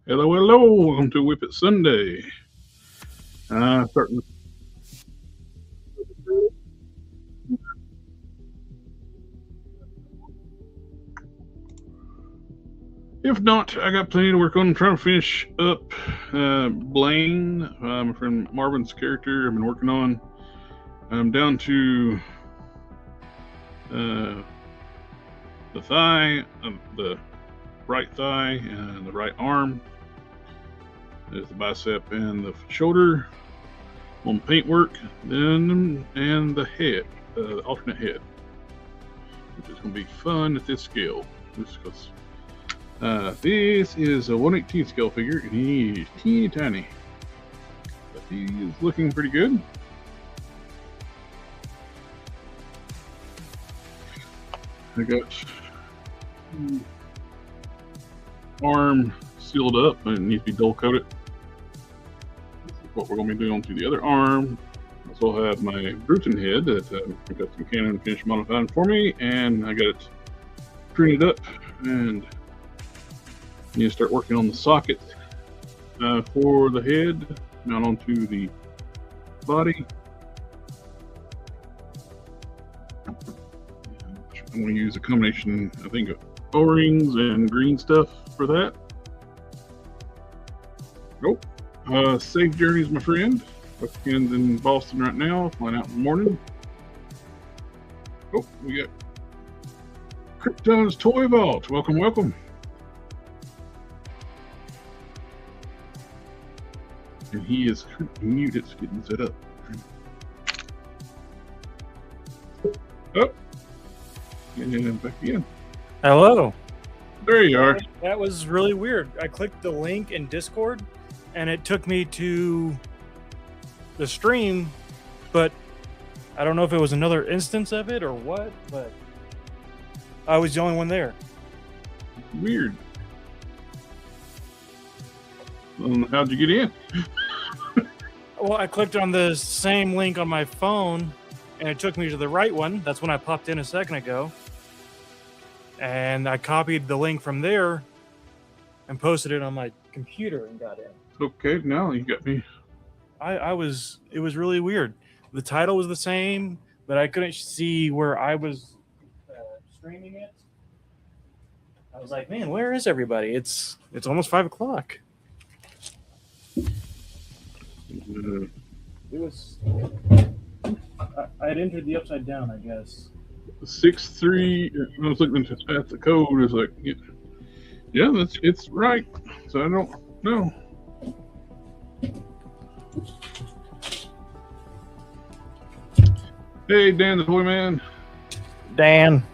Hello, hello. Welcome to WIP IT Sunday. Starting. If not, I got plenty to work on. I'm trying to finish up Blaine, my friend Marvin's character. I've been working on. I'm down to the thigh, the right thigh, and the right arm. There's the bicep and the shoulder. On paintwork, then and the head, the alternate head, which is going to be fun at this scale. This is a 1/18 scale figure, and he's teeny tiny, but he is looking pretty good. I got arm sealed up, and it needs to be dull coated. What we're going to be doing to the other arm. I also have my Bruton head that I got some Canon finish modifying for me, and I got it printed up, and I need to start working on the socket for the head, mount onto the body. I'm going to use a combination, I think, of O-rings and green stuff for that. Nope. Safe journeys, my friend. Weekend's in Boston right now. Flying out in the morning. Oh, we got Krypton's Toy Vault. Welcome, welcome. And he is muted, getting set up. Oh, and back again. Hello. There you are. That was really weird. I clicked the link in Discord and it took me to the stream, but I don't know if it was another instance of it or what, but I was the only one there. Weird. How'd you get in? Well, I clicked on the same link on my phone and it took me to the right one. That's when I popped in a second ago. And I copied the link from there and posted it on my computer and got in. Okay, now you got me. It was really weird. The title was the same, but I couldn't see where I was streaming it. I was like, man, where is everybody? It's almost 5 o'clock. It was. I'd entered the upside down, I guess. 6-3. I was looking at the code. It's like, yeah, it's right. So I don't know. Hey, Dan the Toy Man. Dan.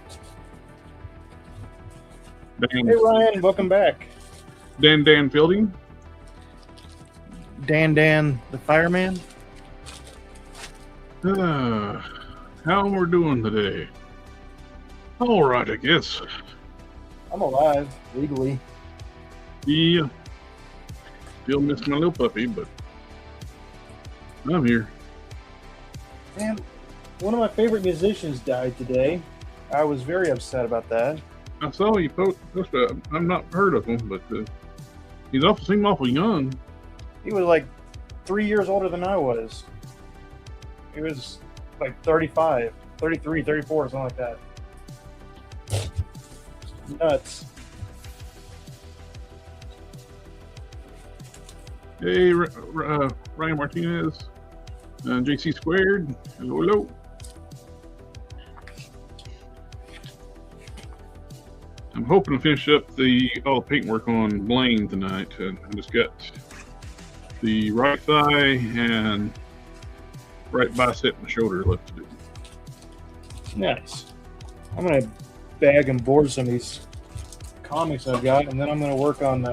Dan. Hey, Ryan. Welcome back. Dan Fielding. Dan the fireman. How we're doing today? All right, I guess. I'm alive, legally. Yeah. Still miss my little puppy, but I'm here. Man, one of my favorite musicians died today. I was very upset about that. I saw you post. I've not heard of him, but he seemed awful young. He was like 3 years older than I was. He was like 35, 33, 34, something like that. Nuts. Hey, Ryan Martinez, JC Squared. Hello. I'm hoping to finish up all the paintwork on Blaine tonight. I just got the right thigh and right bicep and shoulder left to do. Nice. I'm going to bag and board some of these comics I've got, and then I'm going to work on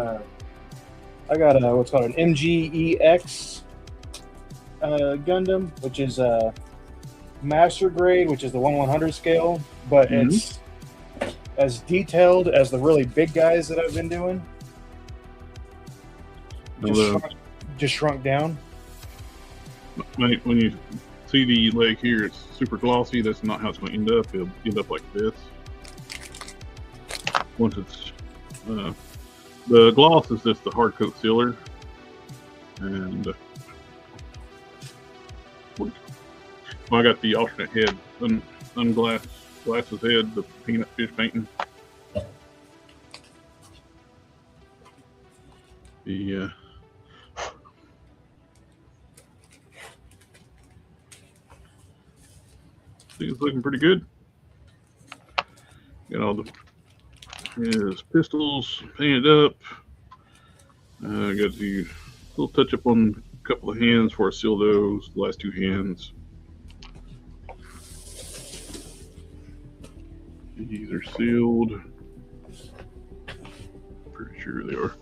I got what's called an MGEX Gundam, which is a master grade, which is the 1/100 scale, but it's as detailed as the really big guys that I've been doing. Just shrunk down. When you see the leg here, it's super glossy. That's not how it's going to end up. It'll end up like this. Once it's The gloss is just the hard coat sealer, and I got the alternate head, glasses head, the peanut fish painting. The I think it's looking pretty good. Got all his pistols painted up. Got the little touch up on a couple of hands before I seal those, the last two hands. These are sealed. Pretty sure they are.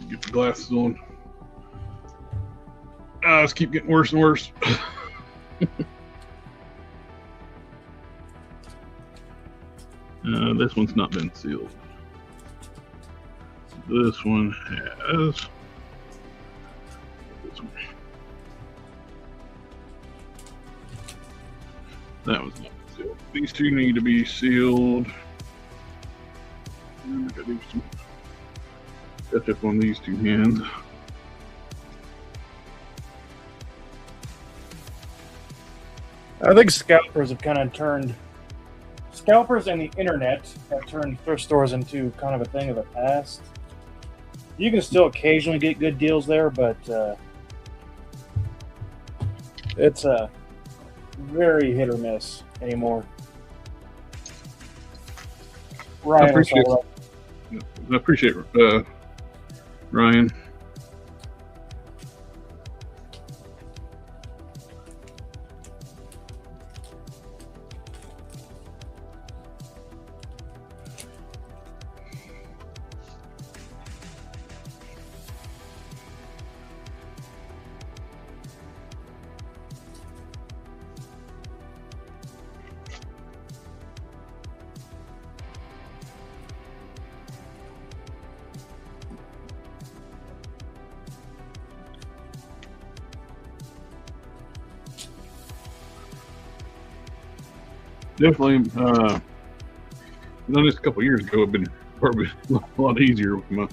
Get the glasses on. It's keep getting worse and worse. This one's not been sealed. This one has. This one. That one's not sealed. These two need to be sealed. And I gotta do some touch up on these two hands. I think scalpers have kind of turned. Scalpers and the internet have turned thrift stores into kind of a thing of the past. You can still occasionally get good deals there, but it's a very hit or miss anymore. Ryan, I appreciate Ryan. Definitely, done this a couple years ago. It'd been probably a lot easier with my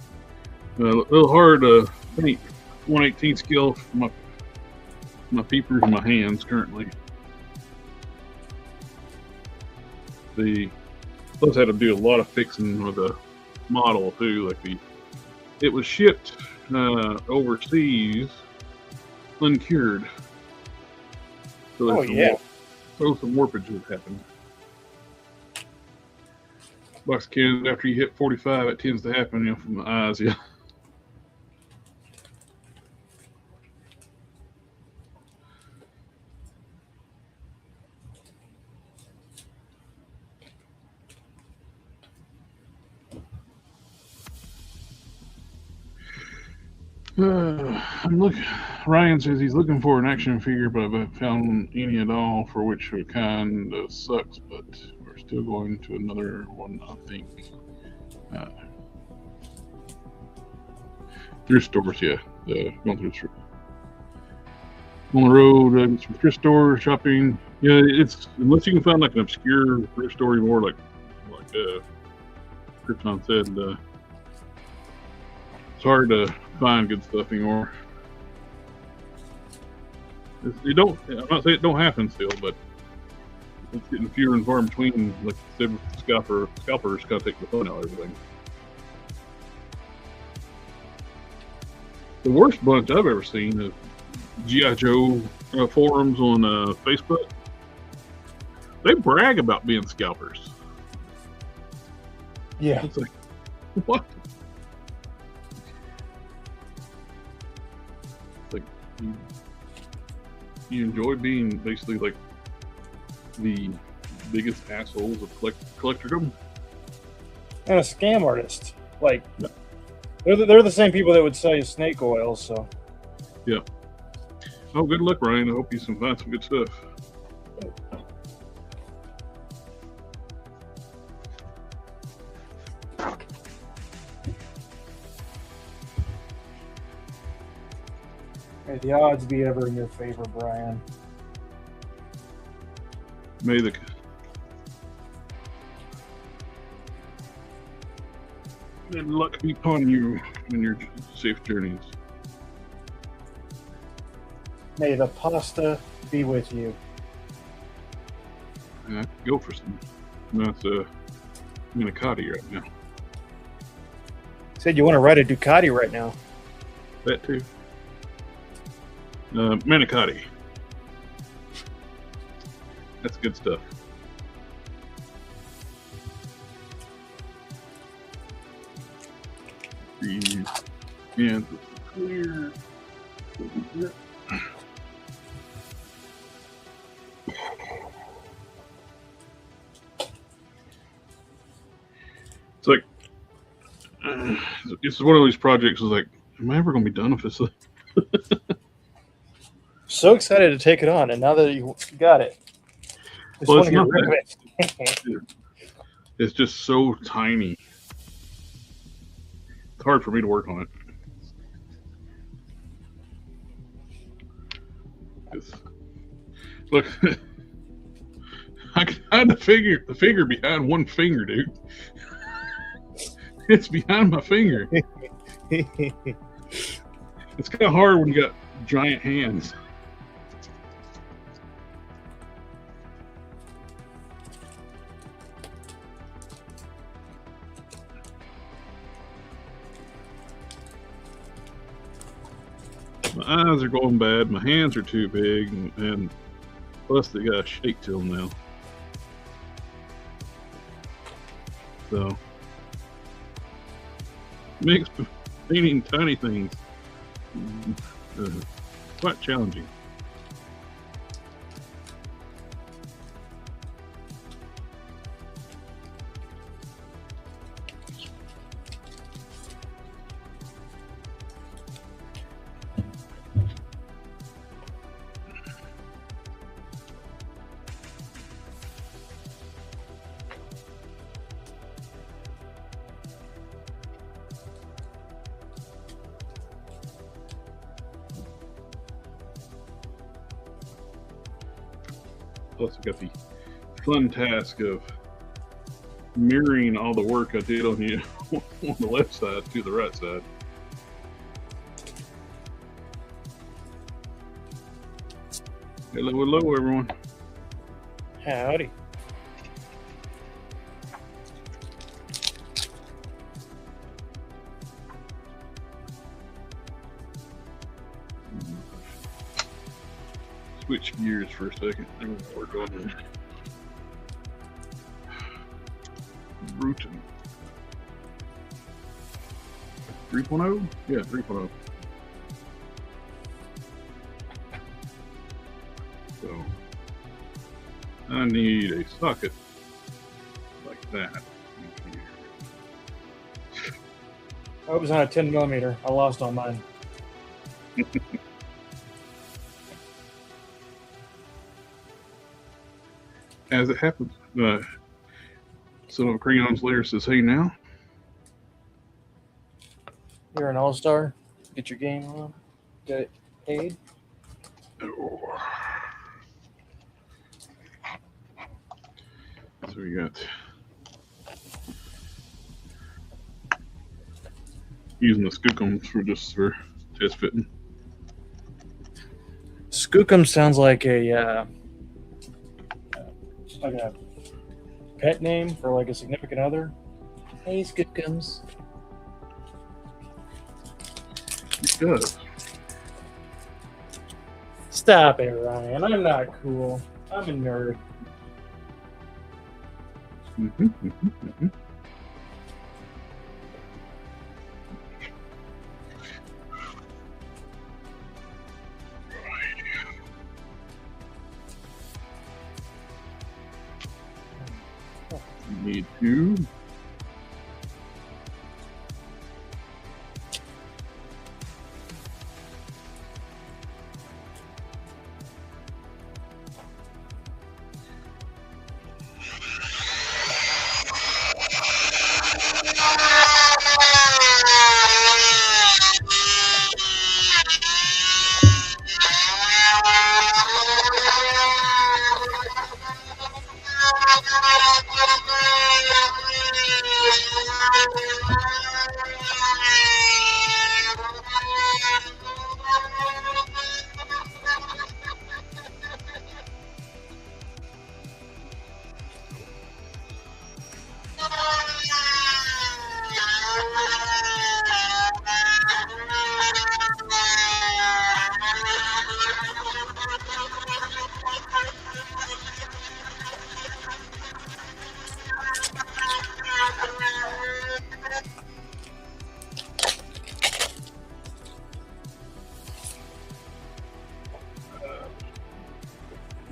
a little hard to paint 1/18 scale for my peepers and my hands currently. Plus had to do a lot of fixing with the model too. Like it was shipped overseas uncured. So so some warpage has happened. Box cans after you hit 45, it tends to happen, from the eyes, yeah. I'm looking. Ryan says he's looking for an action figure, but I haven't found any at all. For which it kind of sucks, but we're still going to another one, I think. Thrift stores, yeah. Going through the on the road, some thrift store shopping. Yeah, it's unless you can find like an obscure thrift store, more like Krypton said. It's hard to find good stuff anymore. I'm not saying it don't happen still, but it's getting fewer and far in between. Like you said, scalpers kind of take the fun out of everything. The worst bunch I've ever seen is G.I. Joe forums on Facebook. They brag about being scalpers. Yeah. It's like, what? Like, you enjoy being basically like the biggest assholes of collectordom? And a scam artist. Like, yeah. They're the same people that would sell you snake oil, so. Yeah. Oh, good luck, Ryan. I hope you find some good stuff. May the odds be ever in your favor, Brian. May the And luck be upon you in your safe journeys. May the pasta be with you. And I could go for some. That's manicotti right now. Said you want to ride a Ducati right now. That too. Manicotti. That's good stuff. These cans are clear. It's like it's one of these projects. Is like, am I ever going to be done with this? So excited to take it on, and now that you got it, just Well, want it's to get not rid of it. It's just so tiny. It's hard for me to work on it. Look, I can hide the figure behind one finger, dude. It's behind my finger. It's kind of hard when you got giant hands. My eyes are going bad. My hands are too big, and plus they got a shake to them now. So makes painting tiny things quite challenging. Plus, I got the fun task of mirroring all the work I did on the on the left side to the right side. Hello, hello, everyone. Howdy. Switch gears for a second. We're going Bruton 3.0? Yeah, 3.0. So I need a socket like that. I was on a 10 millimeter. I lost on mine. As it happens, Son of a Crayons Layer says, "Hey now." You're an all-star. Get your game on. Get it paid. Oh. So we got using the skookums for test fitting. Skookum sounds like a pet name for like a significant other. Hey, Skookums. It does. Stop it, Ryan. I'm not cool. I'm a nerd. Need to.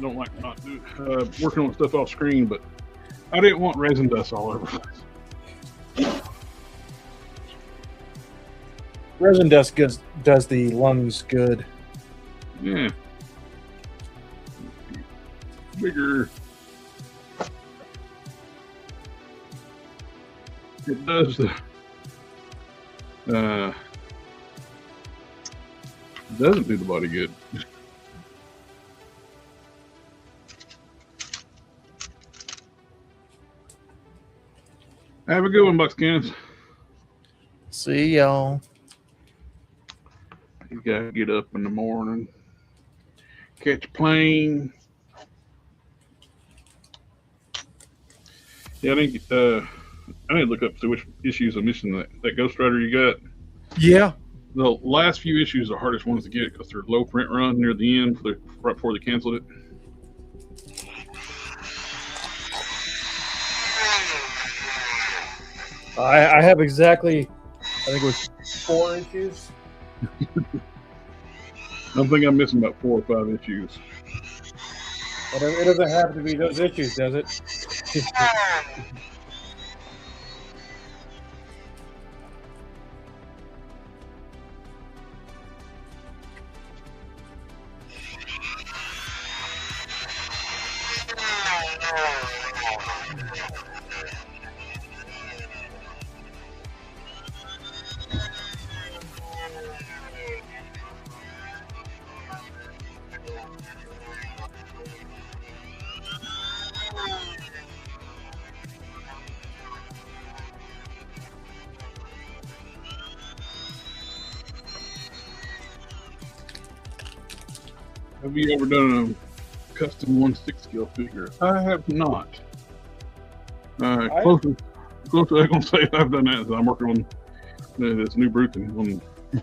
don't like not working on stuff off screen, but I didn't want resin dust all over the place. Resin dust does the lungs good. Yeah. Bigger. It does doesn't do the body good. Have a good one, Buckskins. See y'all. You gotta get up in the morning, catch a plane. Yeah, I need to look up to which issues I'm missing. That Ghost Rider you got. Yeah. The last few issues are the hardest ones to get because they're low print run near the end, right before they canceled it. I have exactly, I think it was 4 issues. I think I'm missing about 4 or 5 issues. But it doesn't have to be those issues, does it? Have you ever done a custom 1/6 scale figure? I have not. Closest I'm gonna say I've done that is I'm working on this new Bruton on this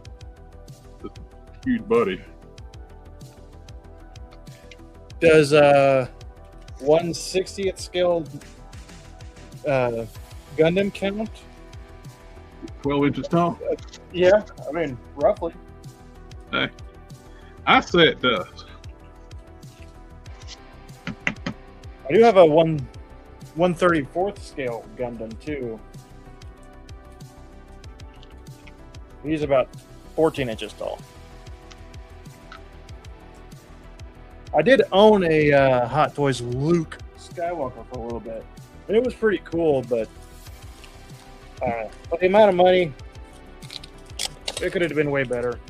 huge body. Does 1/60th scale Gundam count? 12 inches tall? Yeah, I mean, roughly. Hey, I say it does. I do have a 1/34th scale Gundam too. He's about 14 inches tall. I did own a Hot Toys Luke Skywalker for a little bit. And it was pretty cool, but for the amount of money, it could have been way better.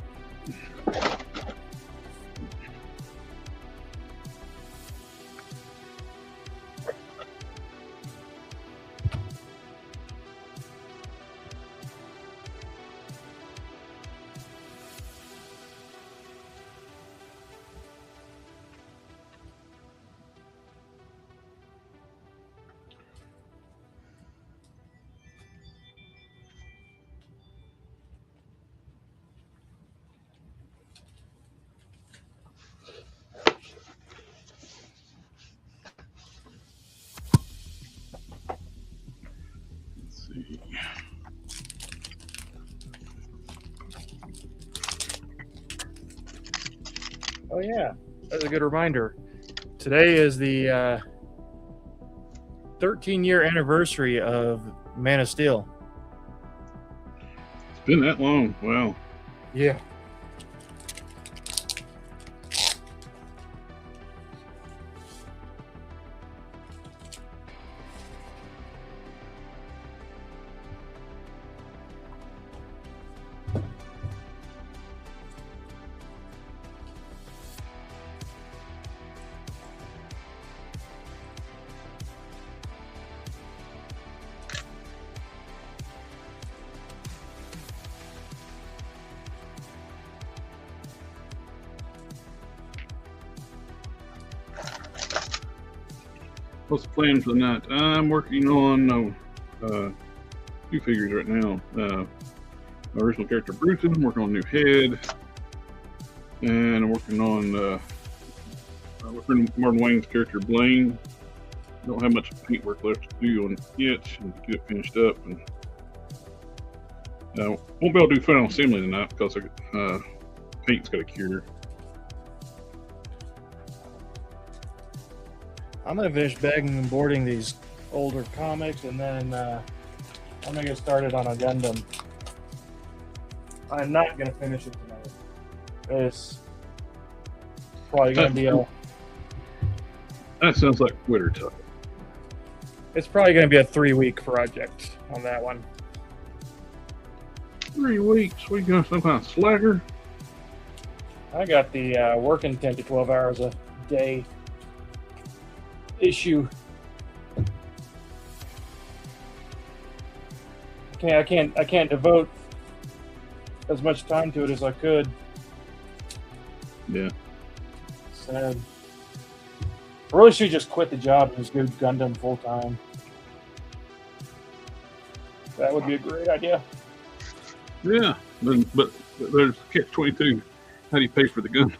Oh yeah, that's a good reminder. Today is the 13-year anniversary of Man of Steel. It's been that long. Wow. Yeah. What's the plan for the night? I'm working on 2 figures right now. My original character Bruton. I'm working on a new head, and I'm working on Martin Wayne's character Blaine. Don't have much paintwork left to do on it yet, and get it finished up. And won't be able to do final assembly tonight because paint's got to cure. I'm gonna finish bagging and boarding these older comics, and then I'm gonna get started on a Gundam. I'm not gonna finish it tonight. It's probably gonna be a. That sounds like Twitter talk. It's probably gonna be a 3-week project on that one. 3 weeks? We got some kind of slacker? I got the working 10 to 12 hours a day issue. I can't devote as much time to it as I could. Yeah. Sad. I really should just quit the job and just do Gundam full time. That would be a great idea. Yeah, but there's catch-22. How do you pay for the gun?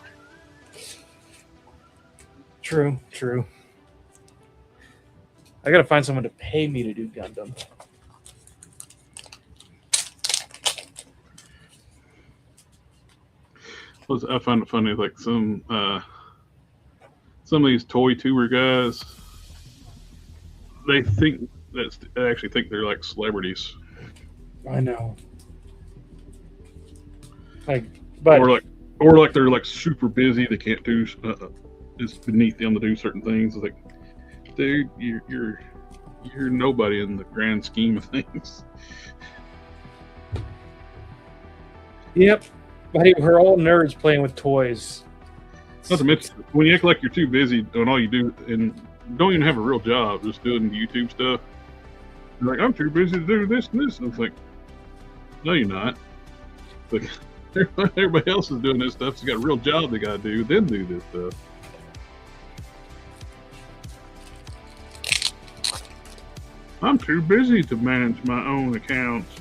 True. I gotta find someone to pay me to do Gundam. I find it funny, like some of these toy tour guys, they actually think they're like celebrities. I know. Or like they're like super busy. They can't do. It's beneath them to do certain things. It's like, dude, you're nobody in the grand scheme of things. Yep. We're all nerds playing with toys. Not to mention, when you act like you're too busy doing all you do and don't even have a real job, just doing YouTube stuff, you're like, I'm too busy to do this and this. And it's like, no, you're not. Like, everybody else is doing this stuff. So you got a real job they got to do, then do this stuff. I'm too busy to manage my own accounts.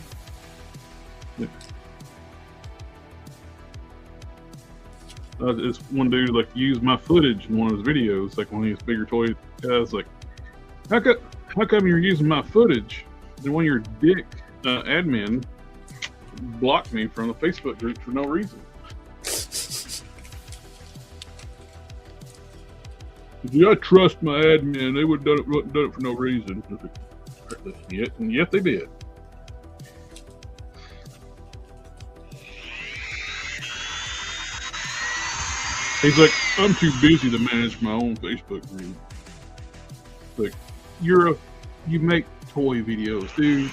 It's one dude like used my footage in one of his videos, like one of these bigger toy guys. Like, how come you're using my footage? And one of your dick admin blocked me from the Facebook group for no reason. Yeah, I trust my admin. They would have done it for no reason. Yet they did. He's like, I'm too busy to manage my own Facebook group. Like, you make toy videos, dude.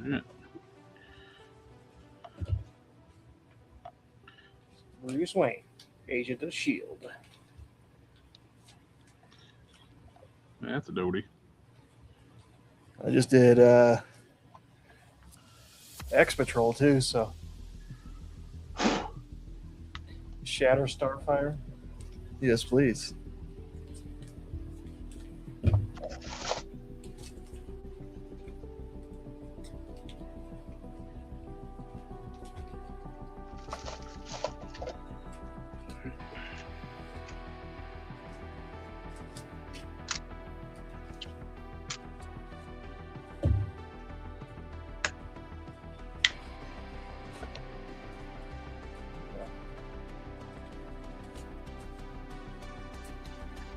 Yeah. Bruce Wayne, Agent of S.H.I.E.L.D. That's a doty. I just did X Patrol too, so Shatter Starfire. Yes, please.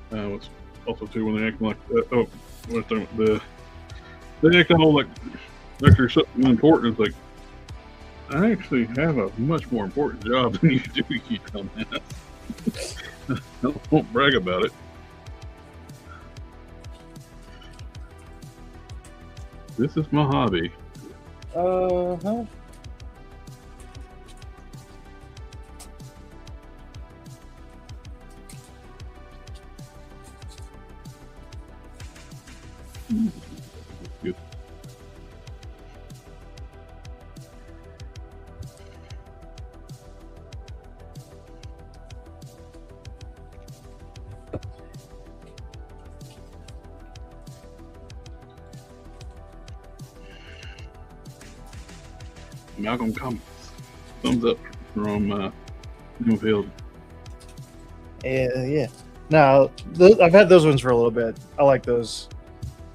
It's also too when they act like they act all like there's something important. It's like, I actually have a much more important job than you do, you dumbass. Don't brag about it. This is my hobby. Uh-huh. Good. Malcolm comments. Thumbs up from Newfield. Yeah. No, I've had those ones for a little bit. I like those.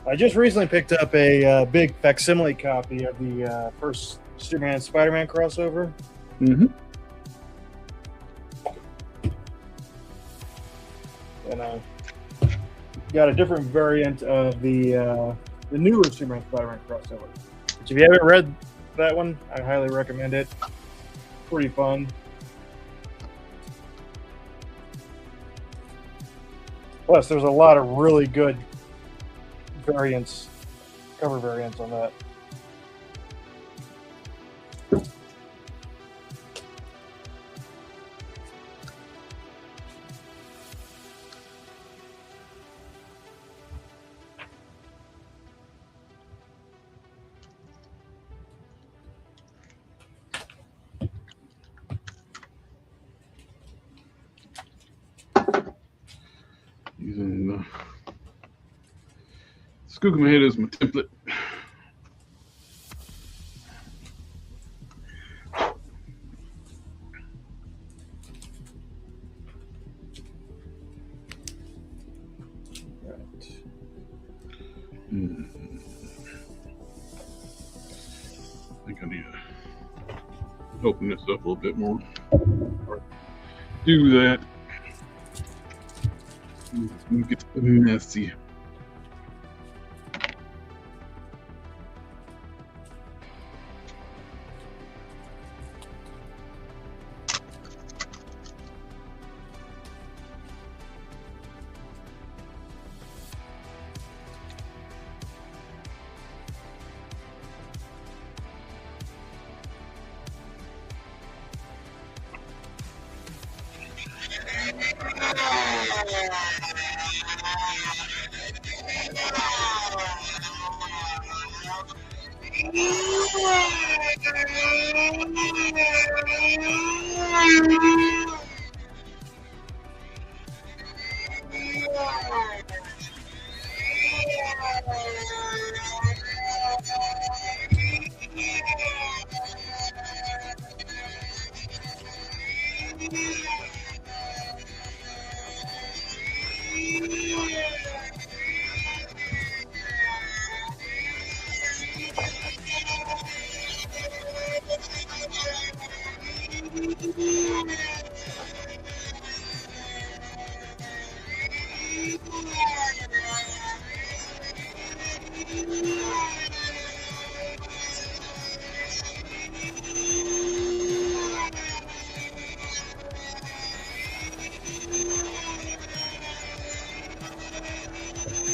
I just recently picked up a big facsimile copy of the first Superman and Spider-Man crossover. Mm-hmm. And I got a different variant of the newer Superman Spider-Man crossover. Which, if you haven't read that one, I highly recommend it. Pretty fun. Plus, there's a lot of really good variants, cover variants on that. Using the Skookum head as my template. I think I need to open this up a little bit more. Do that. It gets messy.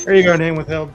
There you go, name withheld.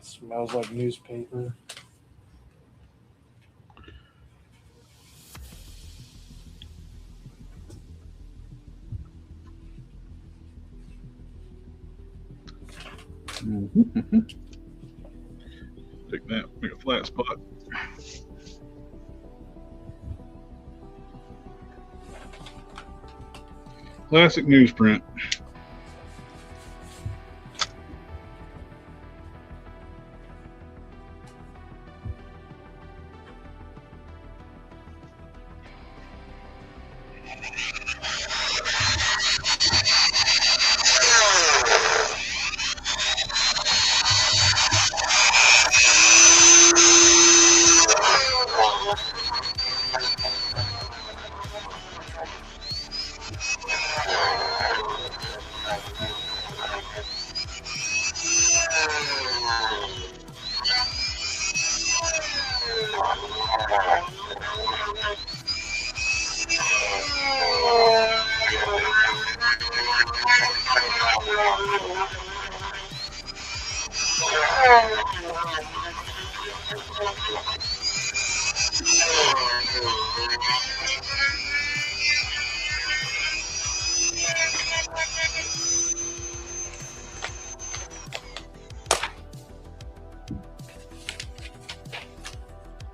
Smells like newspaper. Take that, make a flat spot. Classic newsprint.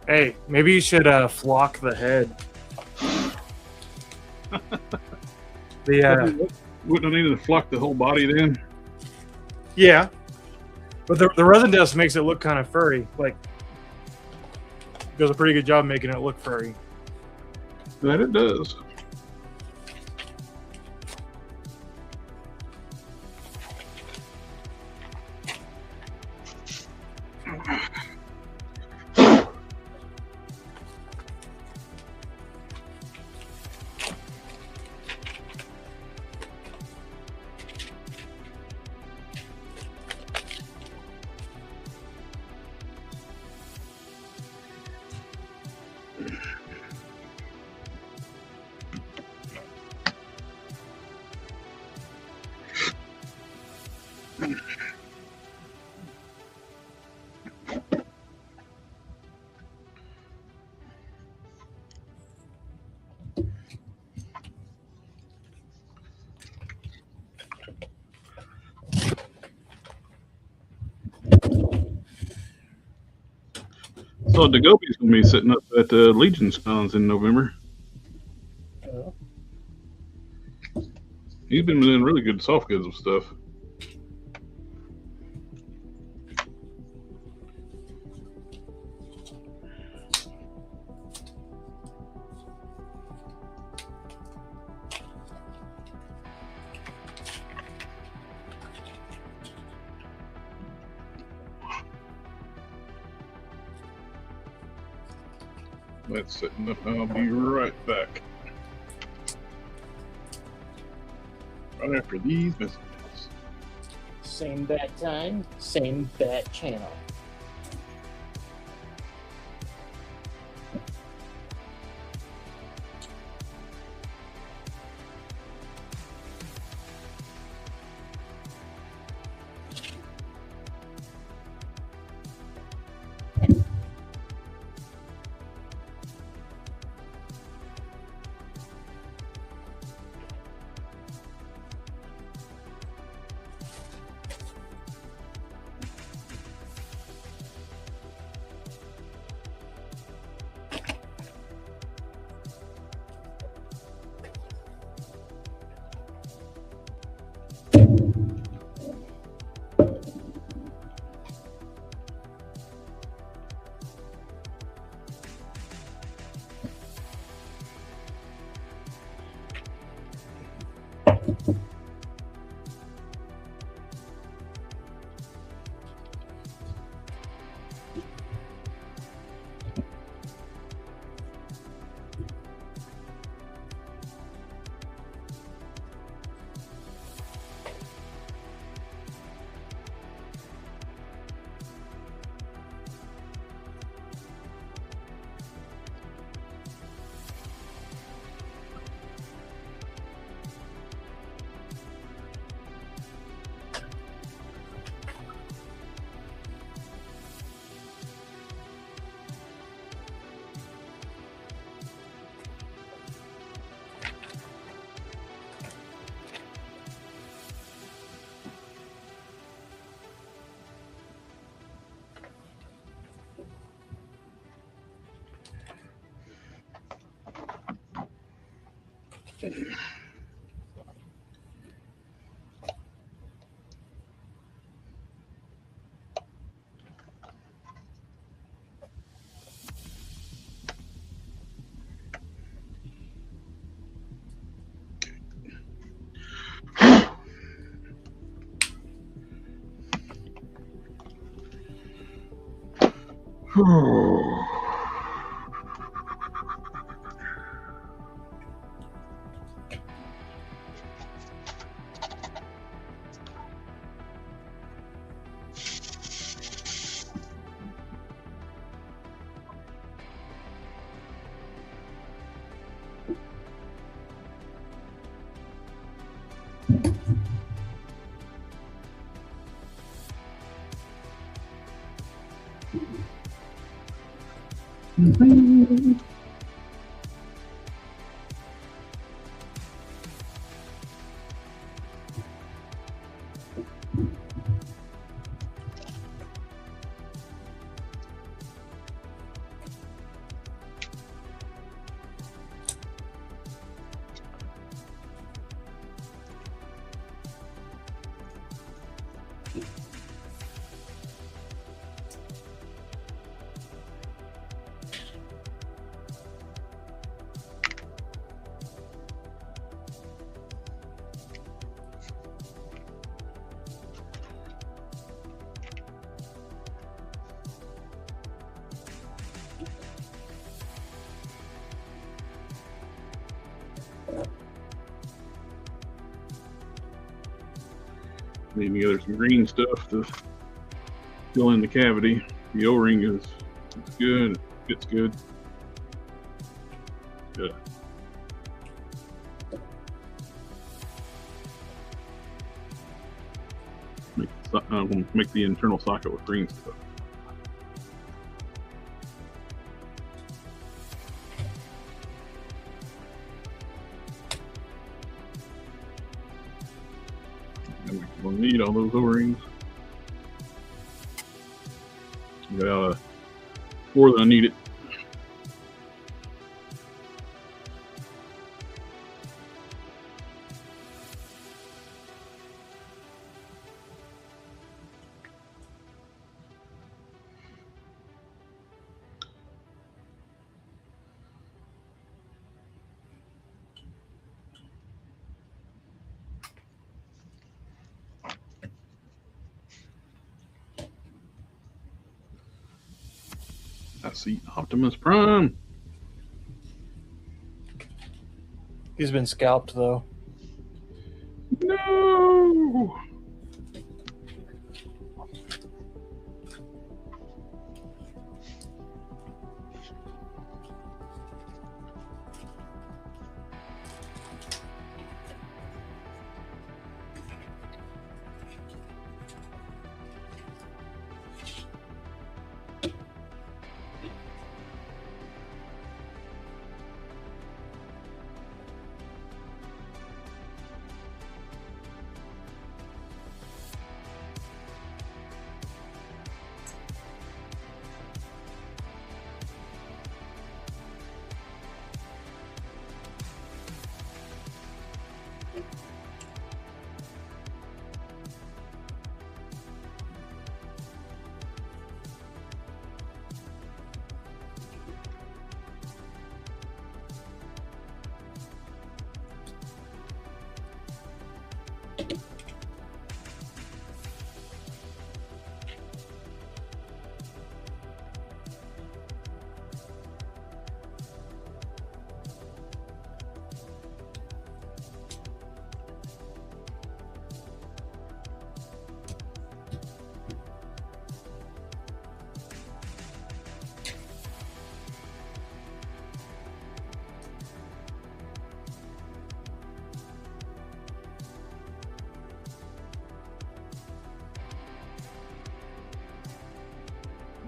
Hey, maybe you should flock the head. Wouldn't I need to flock the whole body then? Yeah, but the resin dust makes it look kind of furry. Like, does a pretty good job making it look furry. That it does. So Dagopi's going to be setting up at Legion's Cons in November. He's been doing really good soft goods and stuff. That's setting up. I'll be right back. Right after these messages. Same bat time, same bat channel. Putting together some green stuff to fill in the cavity. The O-ring is good. It fits good. Good. Make the internal socket with green stuff. We'll need all those O-rings. Got 4 that I need it. I see Optimus Prime. He's been scalped though. No.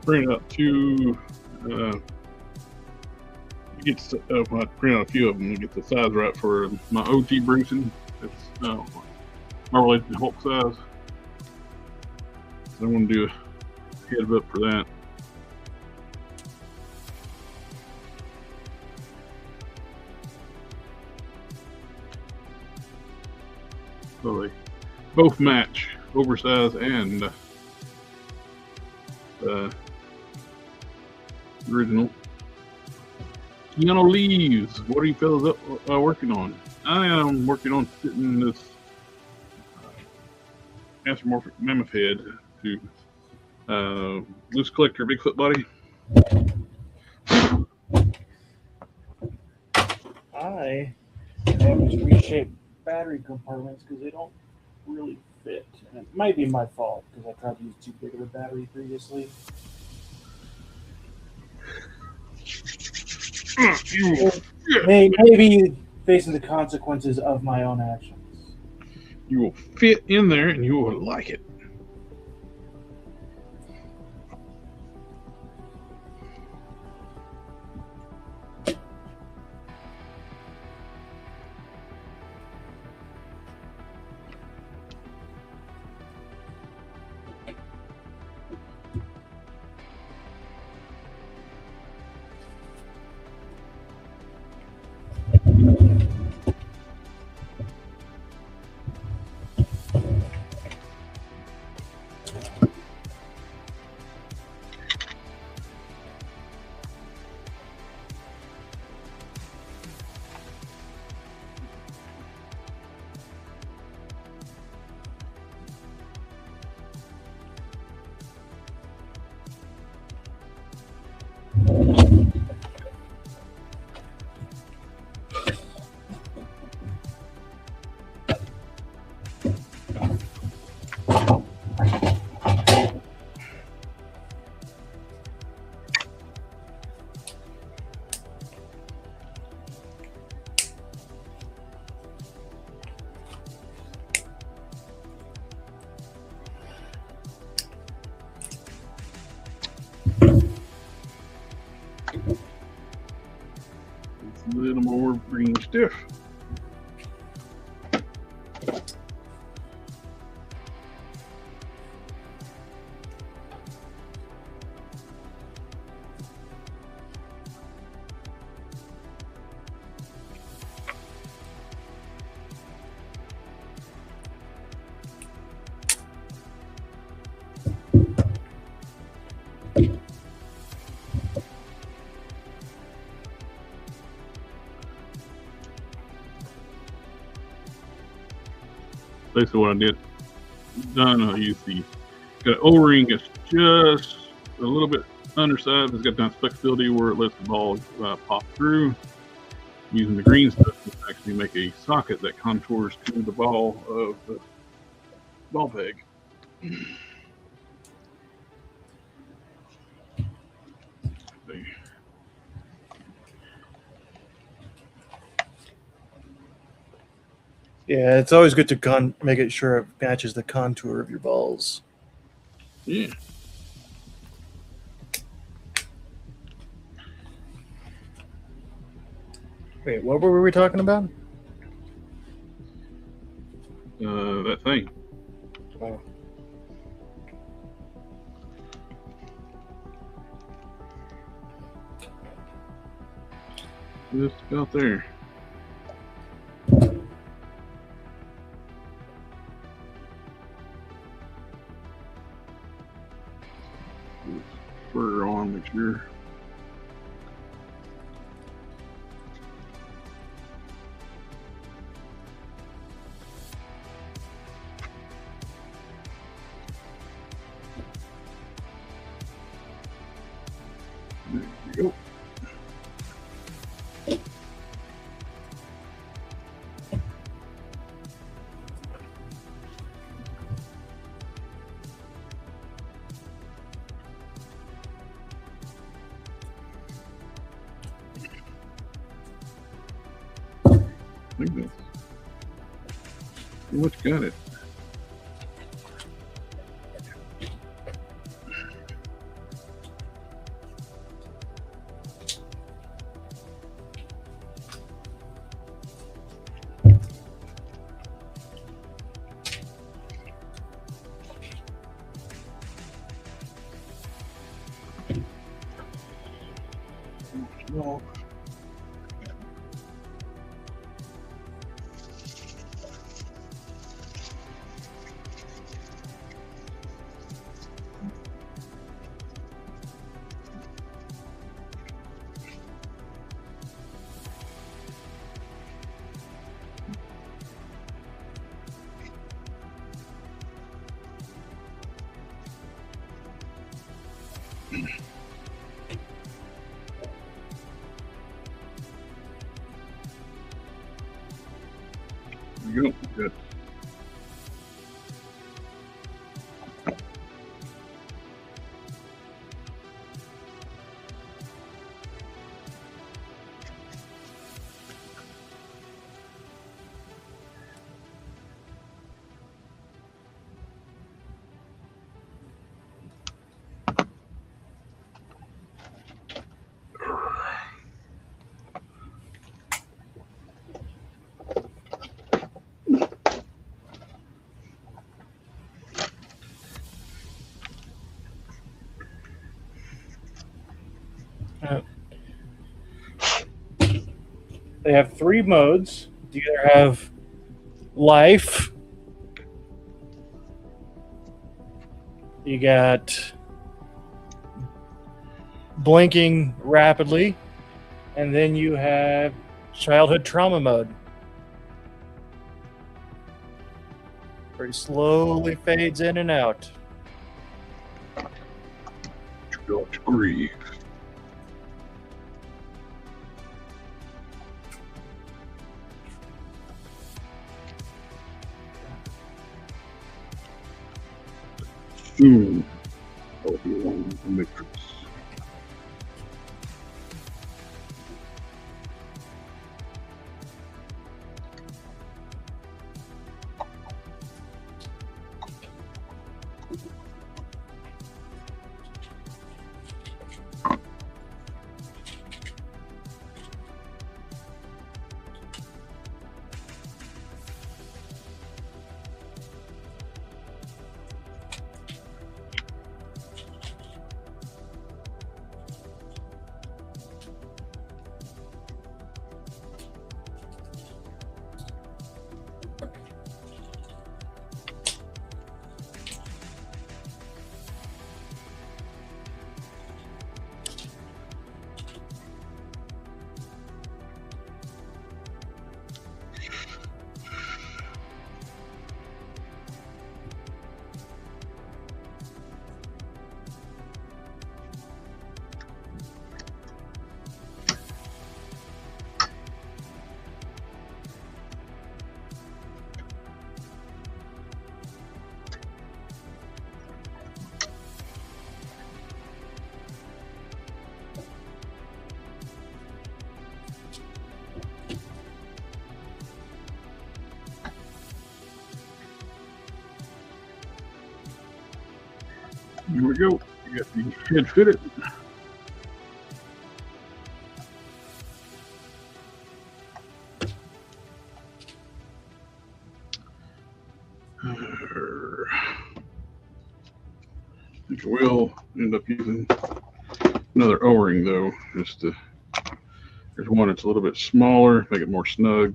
Print out 2. I print out a few of them to get the size right for my OT bruising. It's my related Hulk size. So I want to do a head up for that. So they both match oversized and original. Keanu Leaves, what are you fellas working on? I am working on fitting this anthropomorphic mammoth head to loose collector Bigfoot body. I have to reshape battery compartments because they don't really fit. And it might be my fault because I tried to use too big of a battery previously. Maybe facing the consequences of my own actions. You will fit in there and you will like it. stiff. Basically what I did done, I used the got an O-ring. It's just a little bit undersized. It's got that flexibility where it lets the ball pop through. Using the green stuff to actually make a socket that contours to the ball of the ball peg. Yeah, it's always good to make it sure it matches the contour of your balls. Yeah. Wait, what were we talking about? That thing. Oh. Just out there. Further on, make sure. There you go. I think that's pretty much got it. Well, there you go. Good. They have 3 modes. You either have life, you got blinking rapidly, and then you have childhood trauma mode. Where he slowly fades in and out. George Grieve. Soon, I'll be along with the Matrix. Here we go. We got the head fitted. I think we'll end up using another O-ring though. Just to, there's one that's a little bit smaller, make it more snug.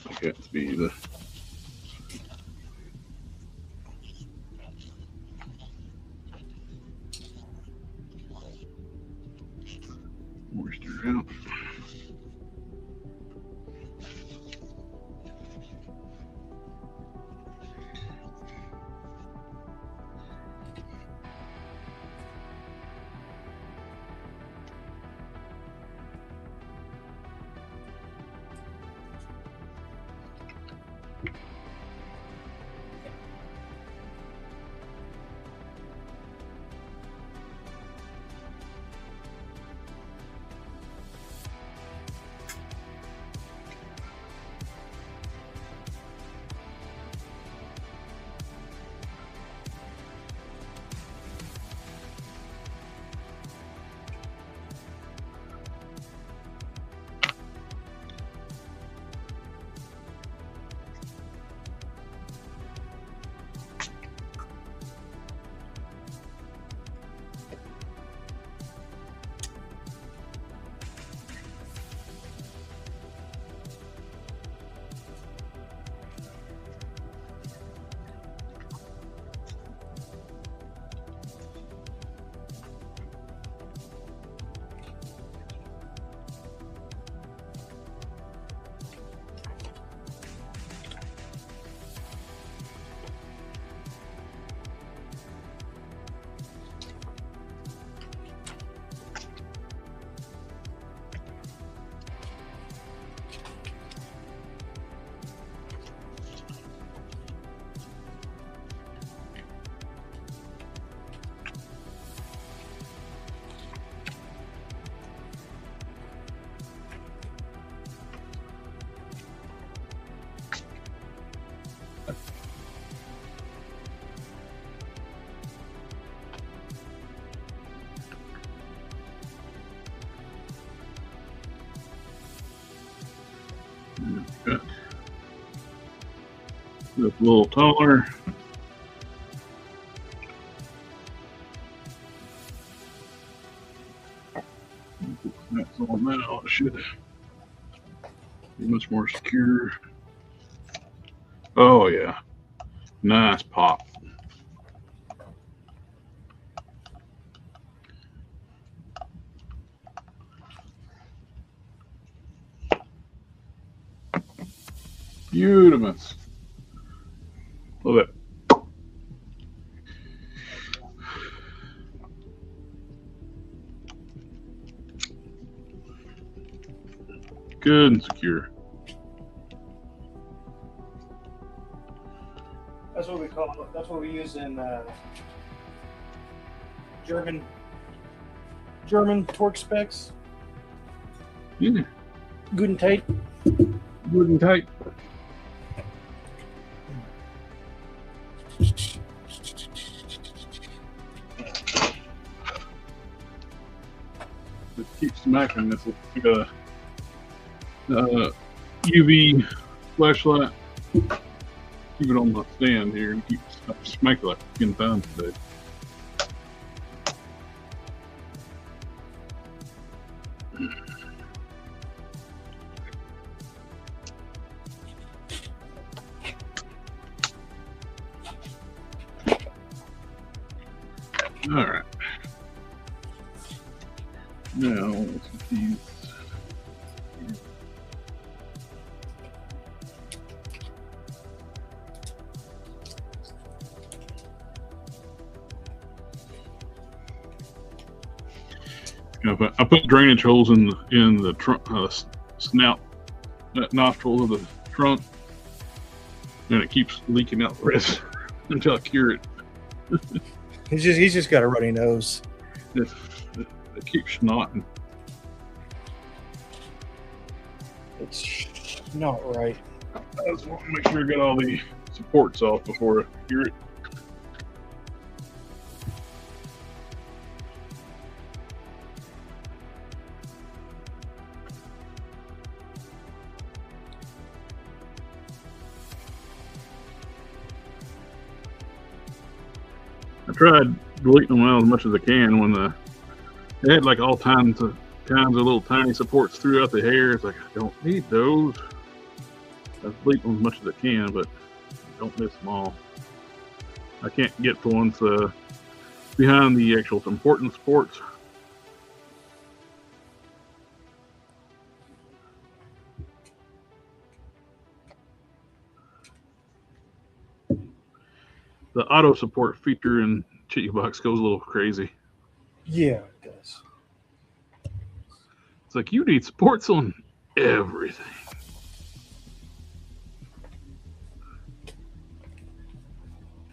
I think that's be the moisture out. Got this a little taller. That's on now. It should be much more secure. Oh yeah, nice pop. Beautiful. Love it. Good and secure. That's what we call it. That's what we use in German torque specs. Yeah. Good and tight. Good and tight. Just keep smacking this like a UV flashlight. Keep it on the stand here and keep smacking like 10 times today. All right. Now let's get these. I put drainage holes in the trunk, snout, nostril of the trunk, and it keeps leaking out the rest until I cure it. He's just got a runny nose. It keeps snotting. It's not right. I just want to make sure I got all the supports off before I hear it. I tried deleting them out as much as I can when they had like all kinds of little tiny supports throughout the hair. It's like, I don't need those. I delete them as much as I can, but don't miss them all. I can't get the ones behind the actual important supports. The auto support feature in Box goes a little crazy. Yeah, it does. It's like, you need supports on everything.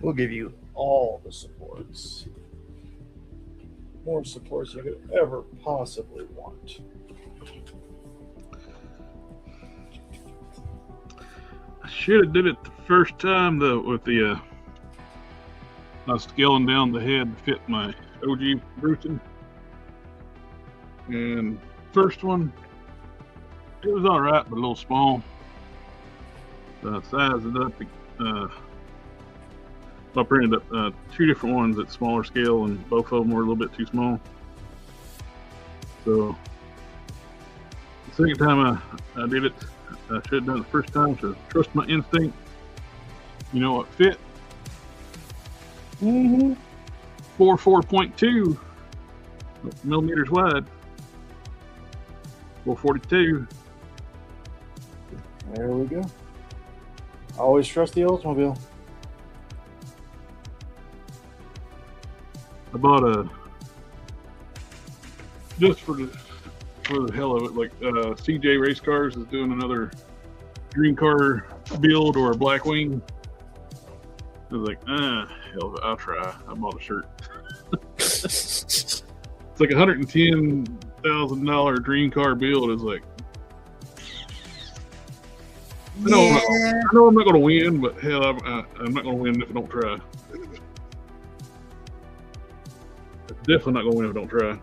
We'll give you all the supports. More supports you could ever possibly want. I should have did it the first time though with the I was scaling down the head to fit my OG Bruton. And first one, it was all right, but a little small. So I sized it up. I printed up 2 different ones at smaller scale, and both of them were a little bit too small. So the second time I did it, I should have done it the first time. So trust my instinct. You know what fit? 4.2 millimeters wide. 442. There we go. Always trust the Oldsmobile. I bought just for the hell of it, like CJ Race Cars is doing another green car build or a black wing. I was like, hell, I'll try. I bought a shirt. It's like $110,000 dream car build. Is like, I know I'm not going to win, but hell, I'm not going to win if I don't try. Definitely not going to win if I don't try.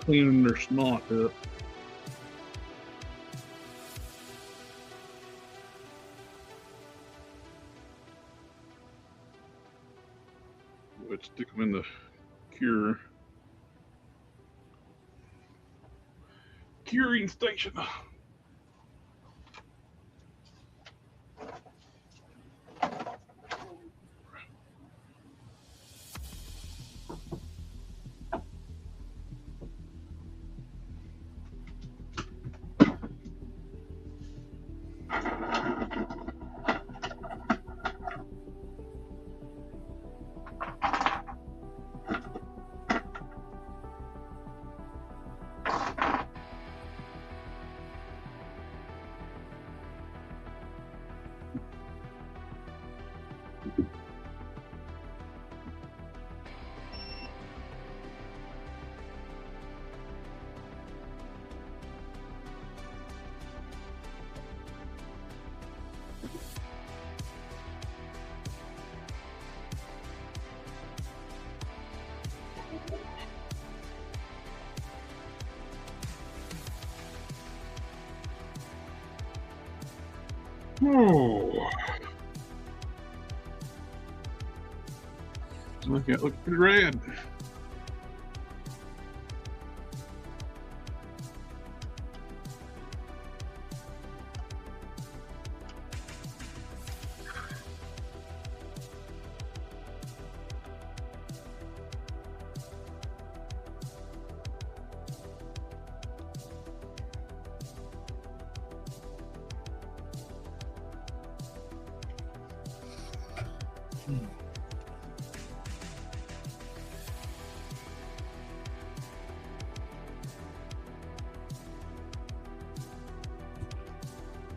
Cleaning their snot up. Let's stick them in the curing station. Oh, look pretty red. All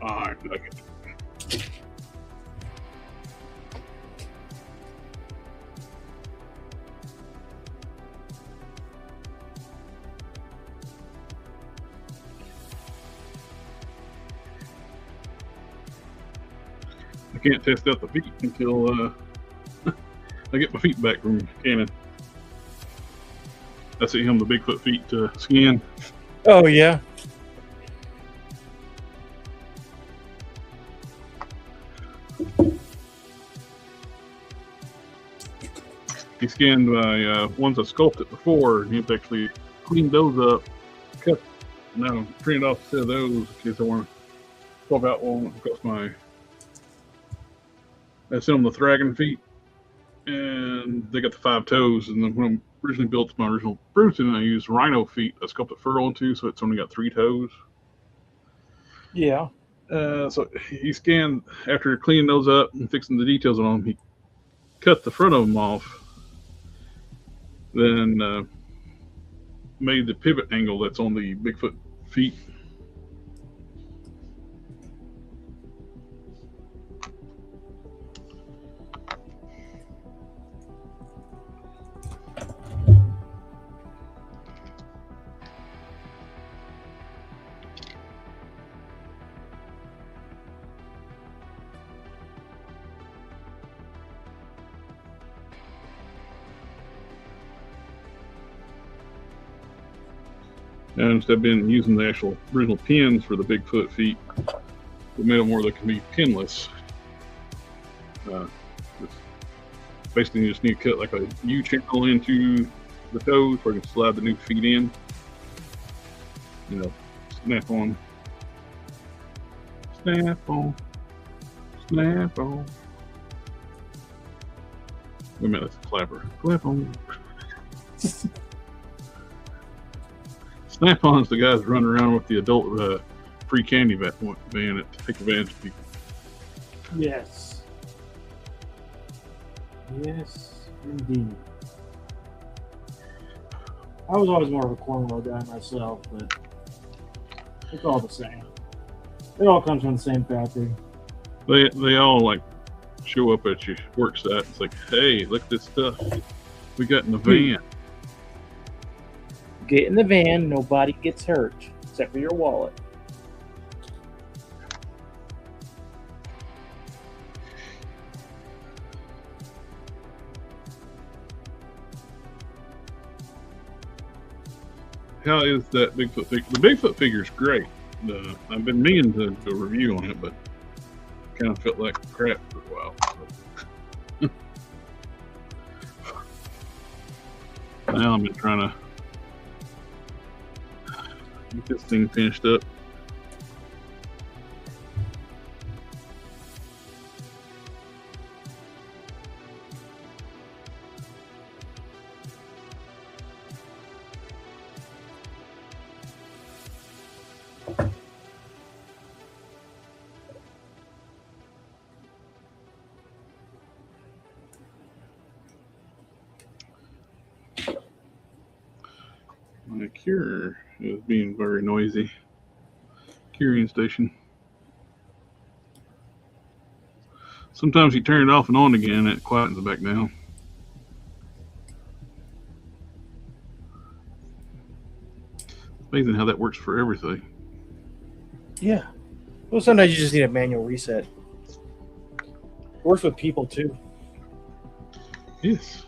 right, okay. I can't test out the feet until I get my feet back from Canon. I see him the Bigfoot feet scan. Oh yeah. He scanned my ones I sculpted before, and he's actually cleaned those up, cut, now printed off a set of those in case I want to swap out one because I sent them the Thragon feet, and they got the 5 toes. And then when I originally built my original Bruton, I used Rhino feet. I sculpted fur onto, so it's only got 3 toes. Yeah. So he scanned after cleaning those up and fixing the details on them. He cut the front of them off, then made the pivot angle that's on the Bigfoot feet. And instead of being using the actual original pins for the Bigfoot feet, we made them where they can be pinless. Basically, you just need to cut like a U channel into the toes where you can slide the new feet in. You know, snap on, snap on, snap on. Wait a minute, that's a clapper. Clap on. Snap-on's the guys running around with the adult free candy van to take advantage of people. Yes. Yes, indeed. I was always more of a cornrow guy myself, but it's all the same. It all comes from the same factory. They all like show up at your work site. It's like, hey, look at this stuff we got in the van. Get in the van, nobody gets hurt, except for your wallet. How is that Bigfoot figure? The Bigfoot figure is great. I've been meaning to do a review on it, but kind of felt like crap for a while. So. Now I've been trying to get this thing finished up. My curer is being very noisy. Curing station. Sometimes you turn it off and on again and it quietens it back down. It's amazing how that works for everything. Yeah. Well, sometimes you just need a manual reset. Works with people too. Yes.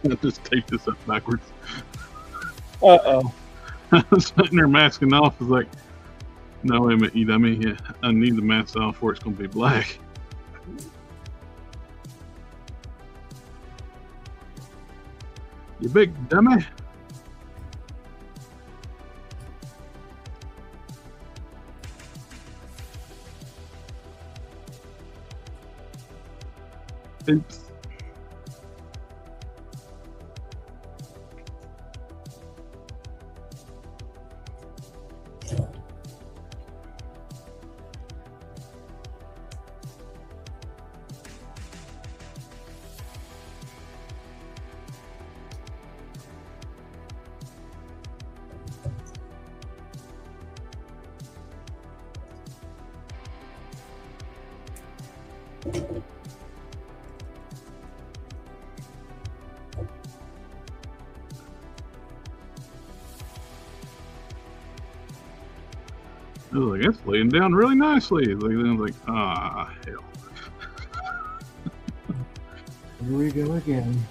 I'll just take this up backwards. Uh-oh. I was sitting there masking off. I was like, no, wait a minute, you dummy. Yeah, I need the mask off or it's going to be black. You big dummy. Oops. Oh, I guess laying down really nicely. Like, ah, hell. Here we go again.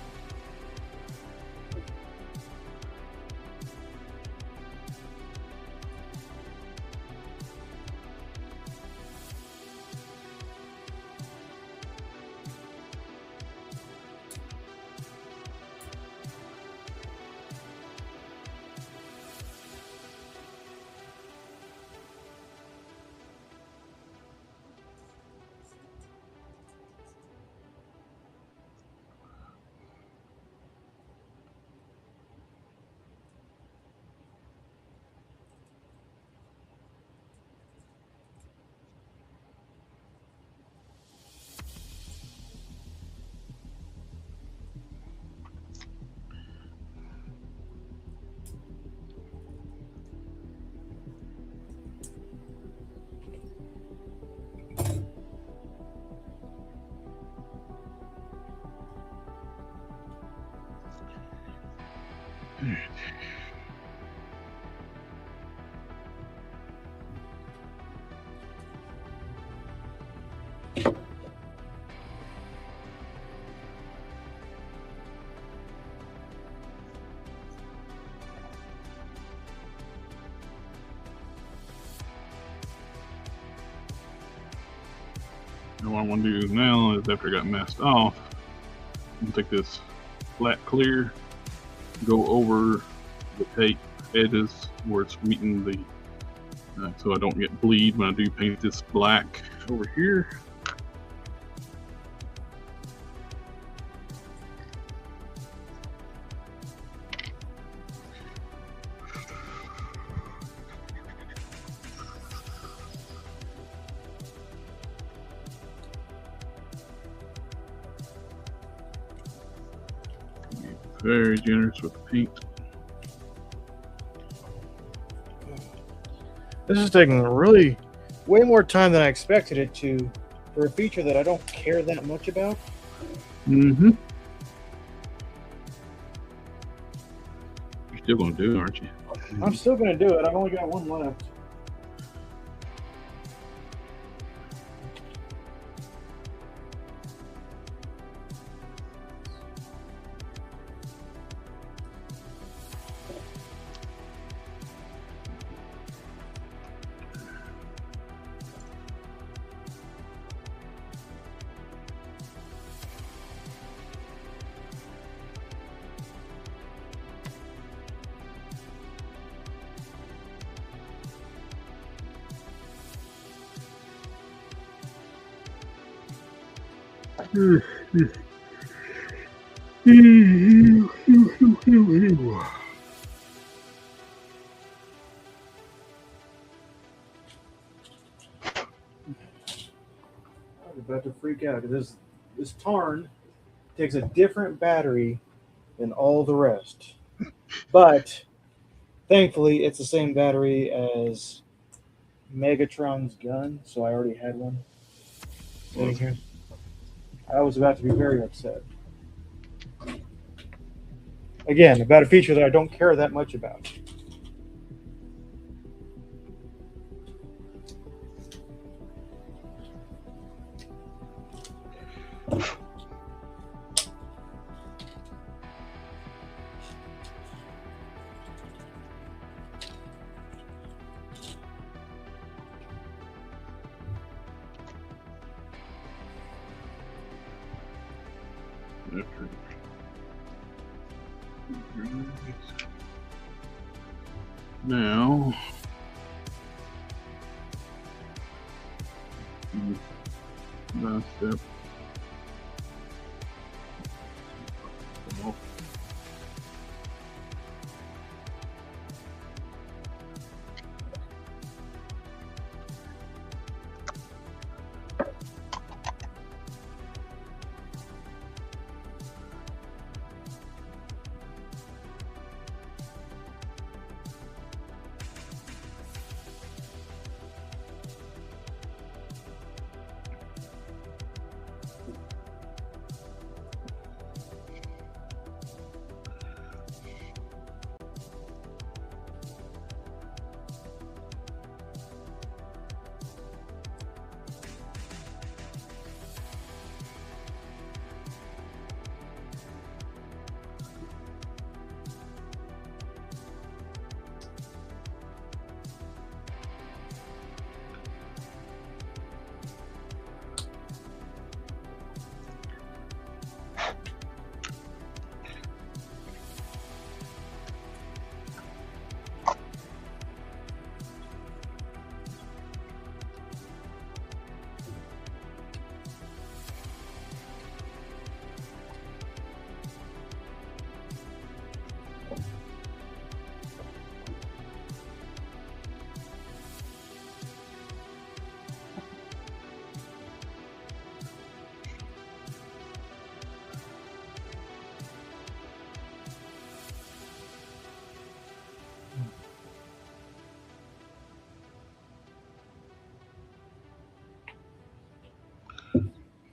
And what I want to do now is, after I got masked off, I'm gonna take this flat clear, go over the tape edges where it's meeting the, so I don't get bleed when I do paint this black over here. Very generous with the paint. This is taking really way more time than I expected it to for a feature that I don't care that much about. Mm-hmm. You're still gonna do it, aren't you? I'm still going to do it. I've only got one left. I'm about to freak out because this Tarn takes a different battery than all the rest. But thankfully, it's the same battery as Megatron's gun, so I already had one sitting here. I was about to be very upset. Again, about a feature that I don't care that much about. Now, last step.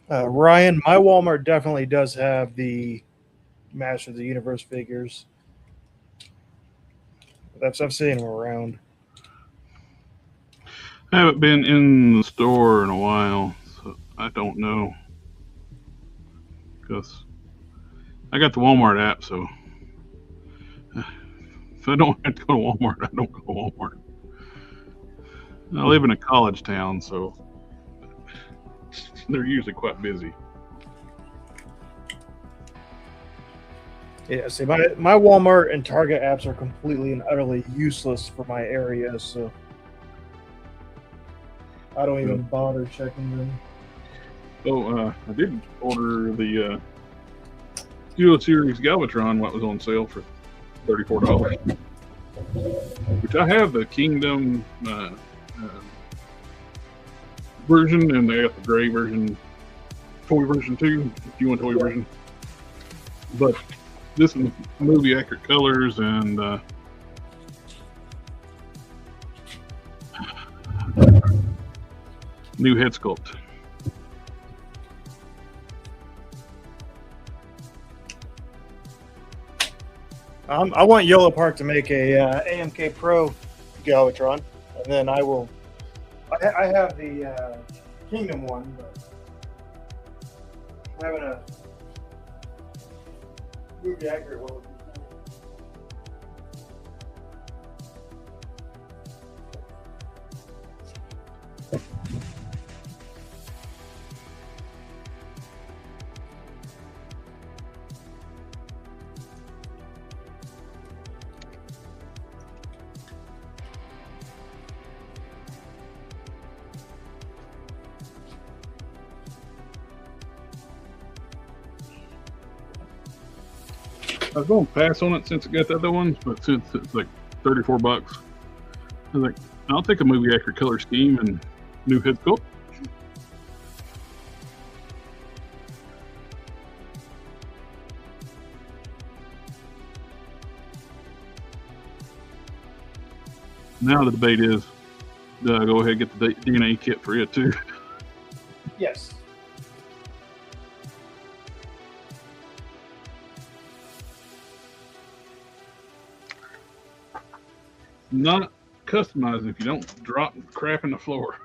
Ryan, my Walmart definitely does have the Master of the Universe figures. I've seen them around. I haven't been in the store in a while, so I don't know. Because I got the Walmart app, so if I don't have to go to Walmart, I don't go to Walmart. I live in a college town, so they're usually quite busy. Yeah, see, my Walmart and Target apps are completely and utterly useless for my area, so I don't even bother checking them. So I did order the Duo Series Galvatron, what was on sale for $34, which I have the Kingdom version, and they got the gray version, toy version too, if you want toy version. But this is movie accurate colors and new head sculpt. I want Yellow Park to make a AMK Pro Galvatron, and then I will. I have the Kingdom one, but having a movie accurate one would be I was going to pass on it since I got the other ones, but since it's like $34, I was like, I'll take a movie accurate color scheme and new head sculpt. Now the debate is, do I go ahead and get the DNA kit for it too? yes. Not customizing if you don't drop crap in the floor.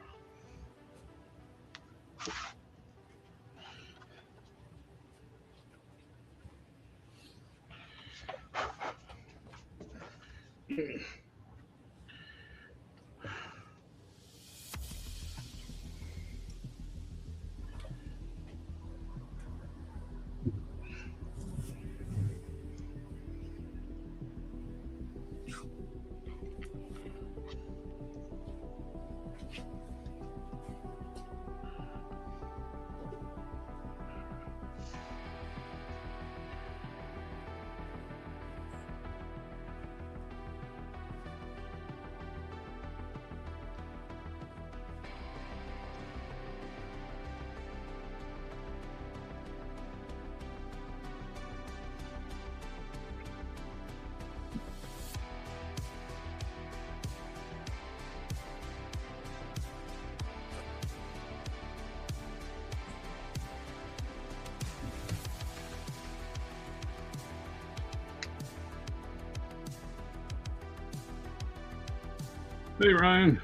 Hey, Ryan.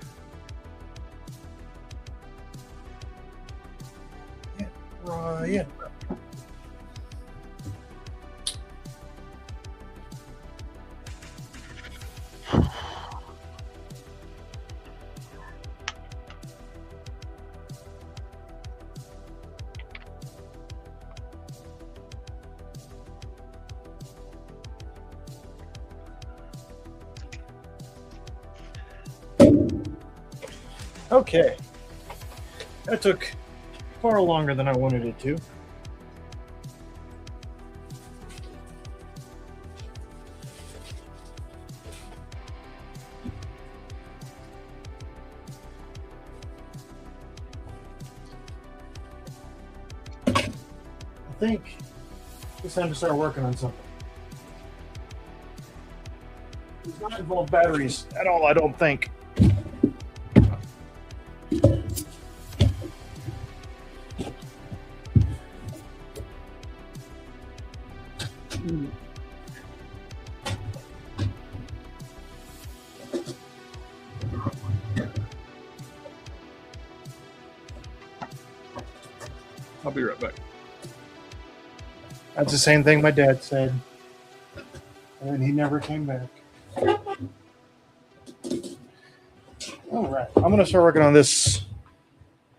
Ryan. Okay. That took far longer than I wanted it to. I think it's time to start working on something. It does not involve batteries at all, I don't think. I'll be right back. That's the same thing my dad said. And he never came back. All right. I'm going to start working on this.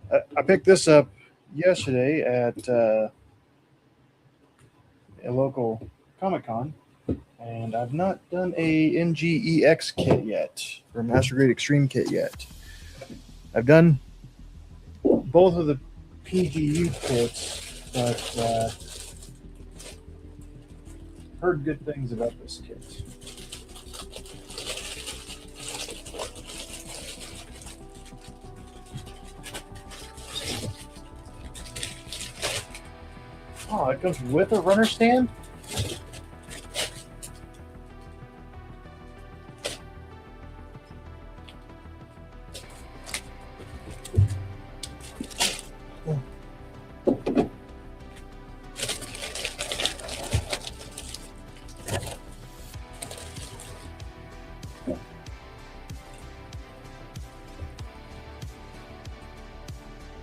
I picked this up yesterday at a local Comic-Con. And I've not done a NGEX kit yet, or Master Grade Extreme kit yet. I've done both of the PGU kits, but heard good things about this kit. Oh, it comes with a runner stand?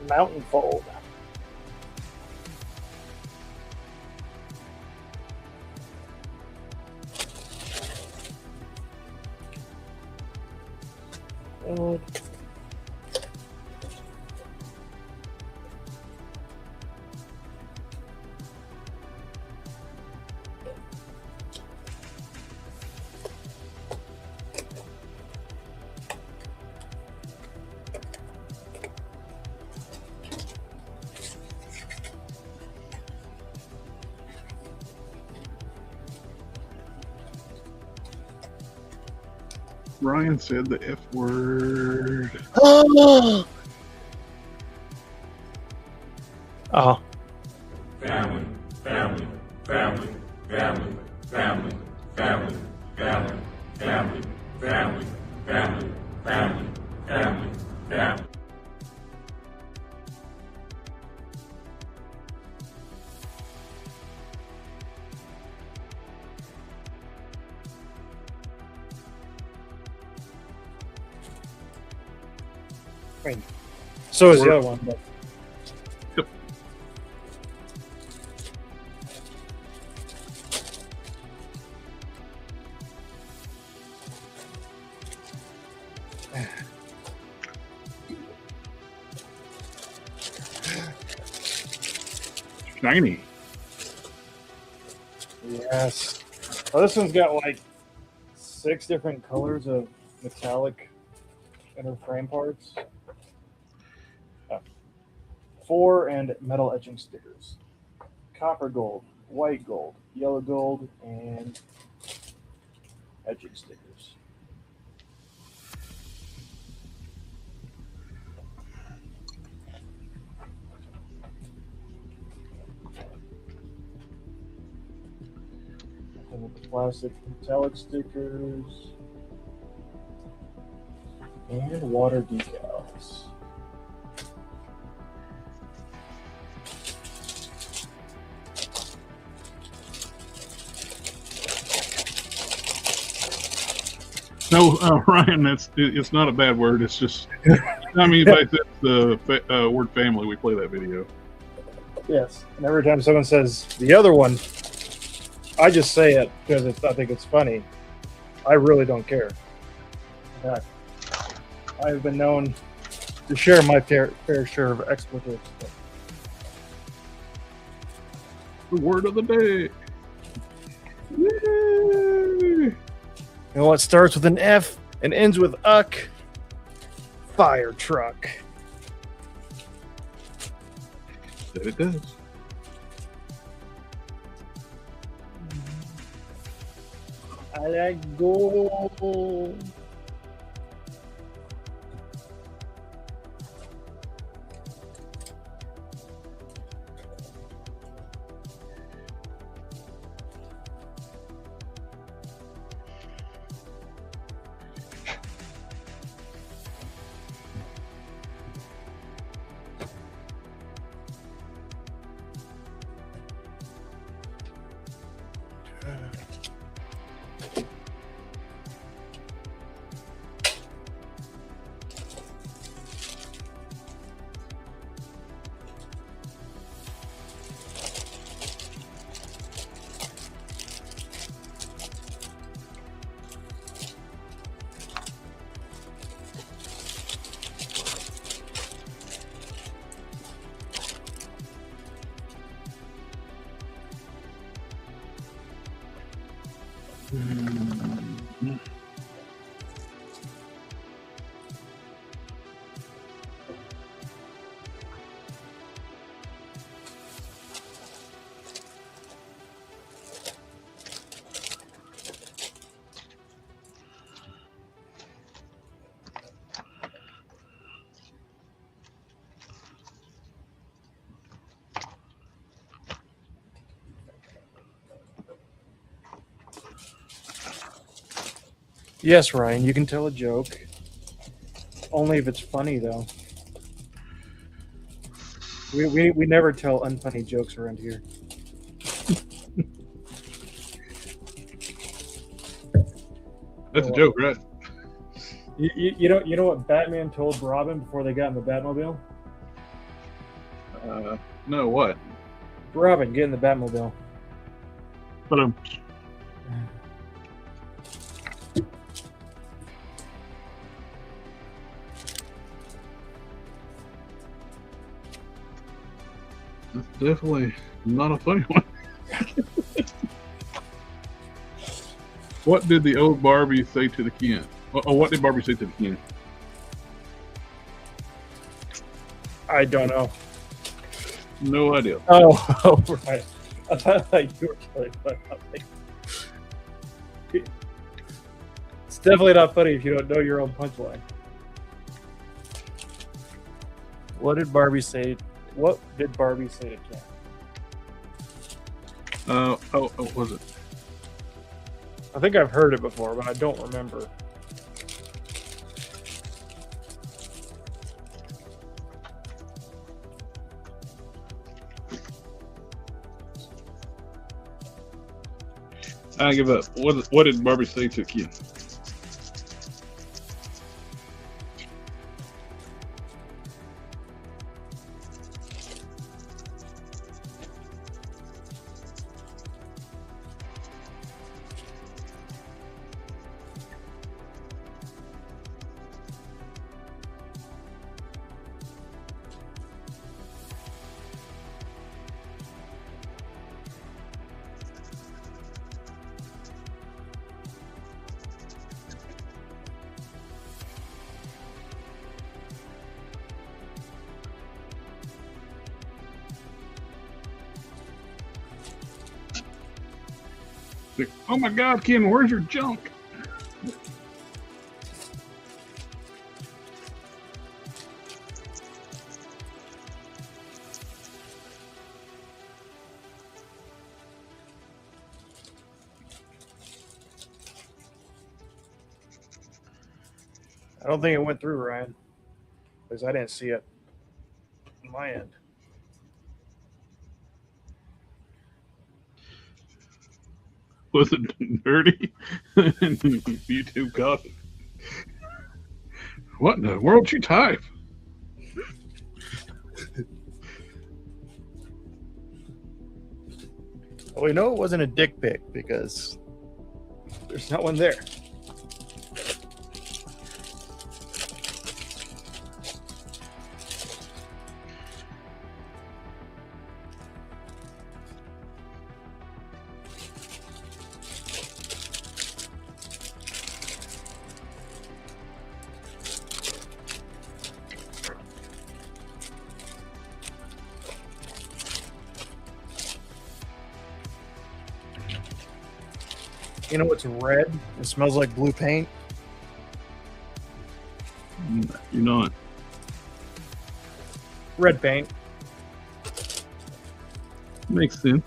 Mountain fold. Ryan said the F word. Oh. Family, family, family, family, family, family, family, family, family, family, family, family, family. So is the other one. But... Yep. Shiny. Yes. Well, this one's got like 6 different colors of metallic inner frame parts. 4 and metal etching stickers. Copper gold, white gold, yellow gold, and etching stickers. And with the plastic metallic stickers and water decals. No, Ryan, it's not a bad word. It's just, I mean, if I said the word family, we play that video. Yes. And every time someone says the other one, I just say it because I think it's funny. I really don't care. In fact, I've been known to share my fair share of expletives. The word of the day. Yay! You know what starts with an F and ends with uck? Fire truck. That it does. I like go. Yes, Ryan, you can tell a joke. Only if it's funny, though. We never tell unfunny jokes around here. That's a joke, right? You know what Batman told Robin before they got in the Batmobile? No, what? Robin, get in the Batmobile. But that's definitely not a funny one. What did the old Barbie say to the Ken? Oh, what did Barbie say to the Ken? I don't know. No idea. Oh, right. I thought you were killing me. It's definitely not funny if you don't know your own punchline. What did Barbie say to Ken? What was it? I think I've heard it before, but I don't remember. I give up. What did Barbie say to the Ken? Like, oh my God, Ken, where's your junk? I don't think it went through, Ryan, because I didn't see it on my end. Was it dirty? YouTube caught it. What in the world you type? Well, we know it wasn't a dick pic because there's not one there. You know what's red? It smells like blue paint. You're not. Red paint. Makes sense.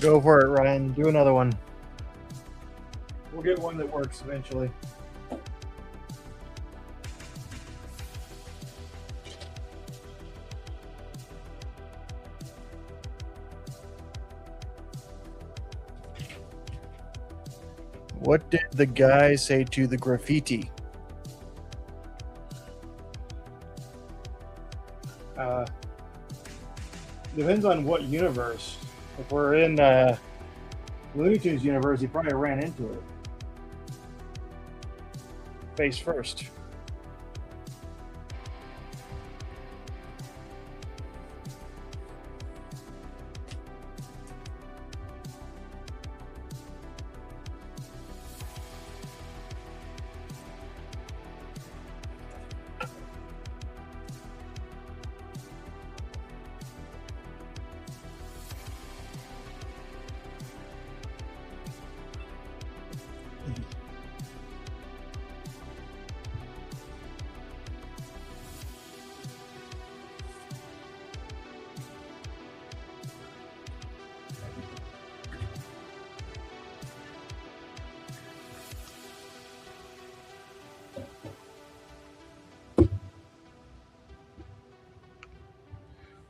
Go for it, Ryan. Do another one. We'll get one that works eventually. What did the guy say to the graffiti? Depends on what universe. If we're in Looney Tunes universe, he probably ran into it. Face first.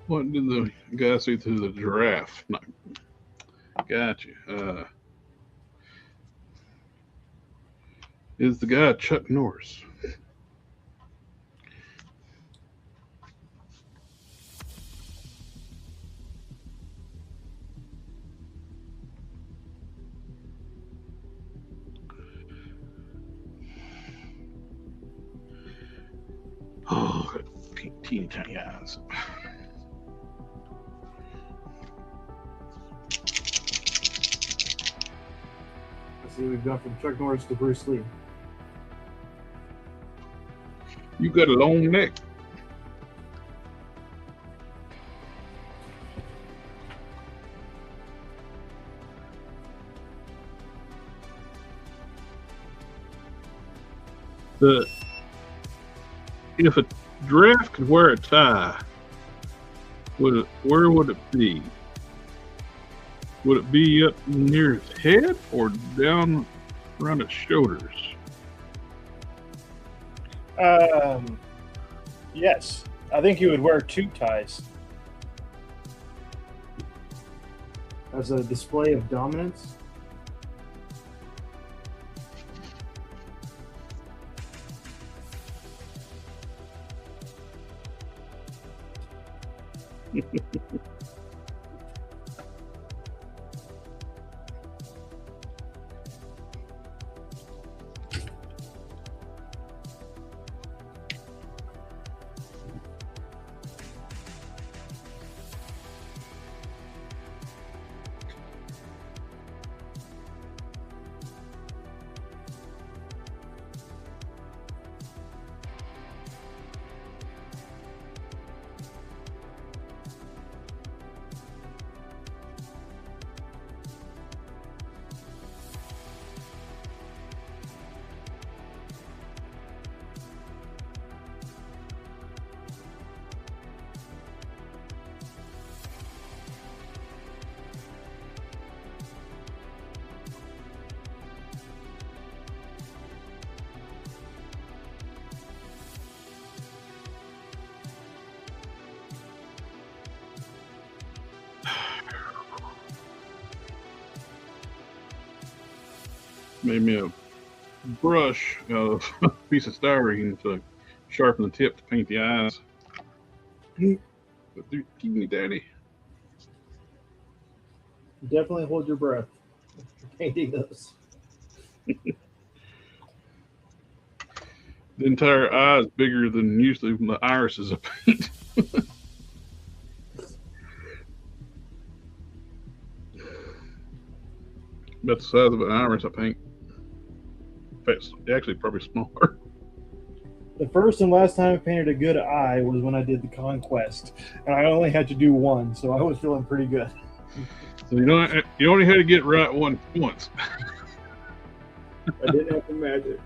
What did the guy say to the giraffe? No. Gotcha. Is the guy Chuck Norris? Oh, teeny tiny eyes. Let's see, we've gone from Chuck Norris to Bruce Lee. You got a long neck. If a giraffe could wear a tie, where would it be? Would it be up near his head or down around his shoulders? Yes. I think he would wear two ties. As a display of dominance. made me a brush out of a piece of styrene to sharpen the tip to paint the eyes. But dude, keep me daddy. Definitely hold your breath painting those. The entire eye is bigger than usually the irises of paint. About the size of an iris, I paint. In fact, it's actually probably smaller. The first and last time I painted a good eye was when I did the Conquest, and I only had to do one, so I was feeling pretty good. So you only had to get right once. I didn't have to magic.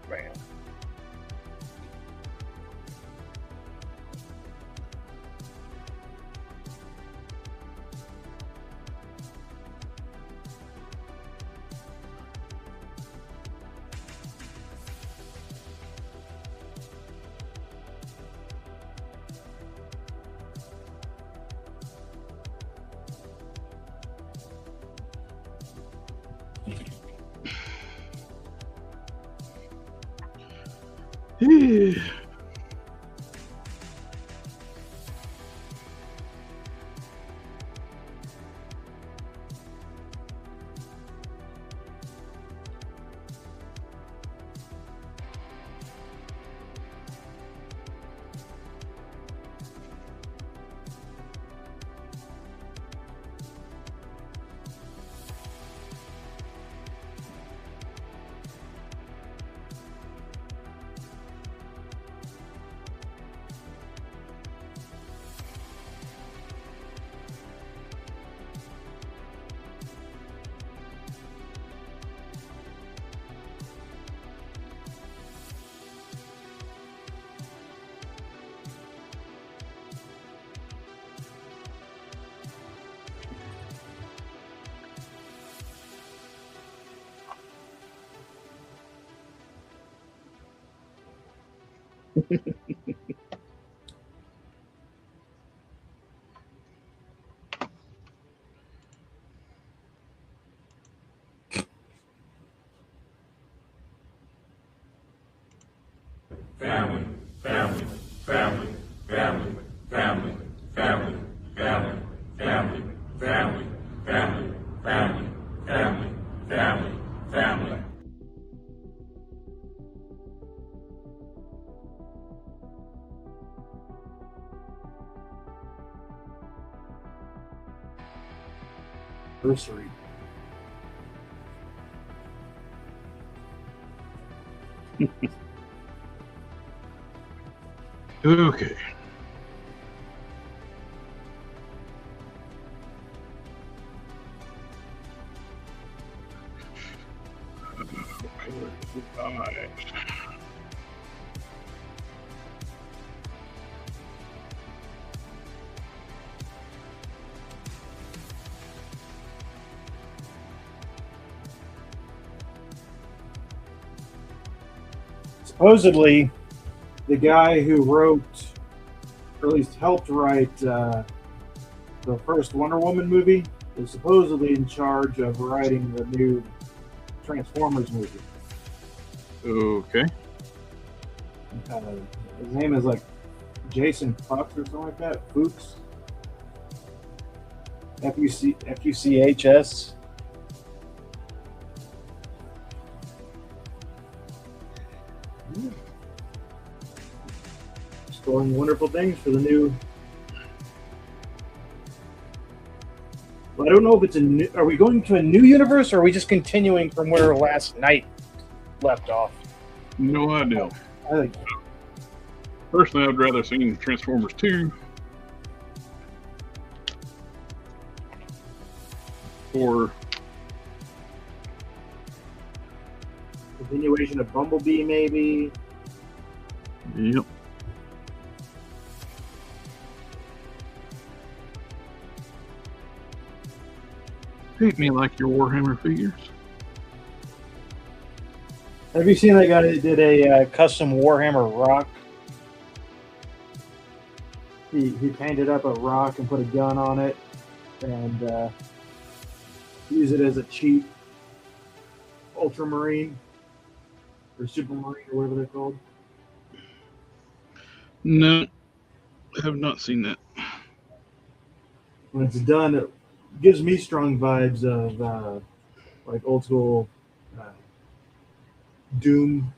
Bam. Family, family, family, family, family, family, family, family, family, family, family, family, family, family. Anniversary. Okay. Alright. Supposedly, the guy who wrote, or at least helped write, the first Wonder Woman movie is supposedly in charge of writing the new Transformers movie. Okay. His name is like Jason Fuchs or something like that. Fuchs. Fuchs. Storing wonderful things for the new. Well, I don't know if it's a new. Are we going to a new universe, or are we just continuing from where last night left off? No idea. I think Personally, I'd rather seen Transformers 2 or continuation of Bumblebee, maybe. Yep. Paint me like your Warhammer figures. Have you seen that guy that did a custom Warhammer rock? He painted up a rock and put a gun on it and used it as a cheap ultramarine or supermarine or whatever they're called. No, I have not seen that. When it's done, it gives me strong vibes of like old school Doom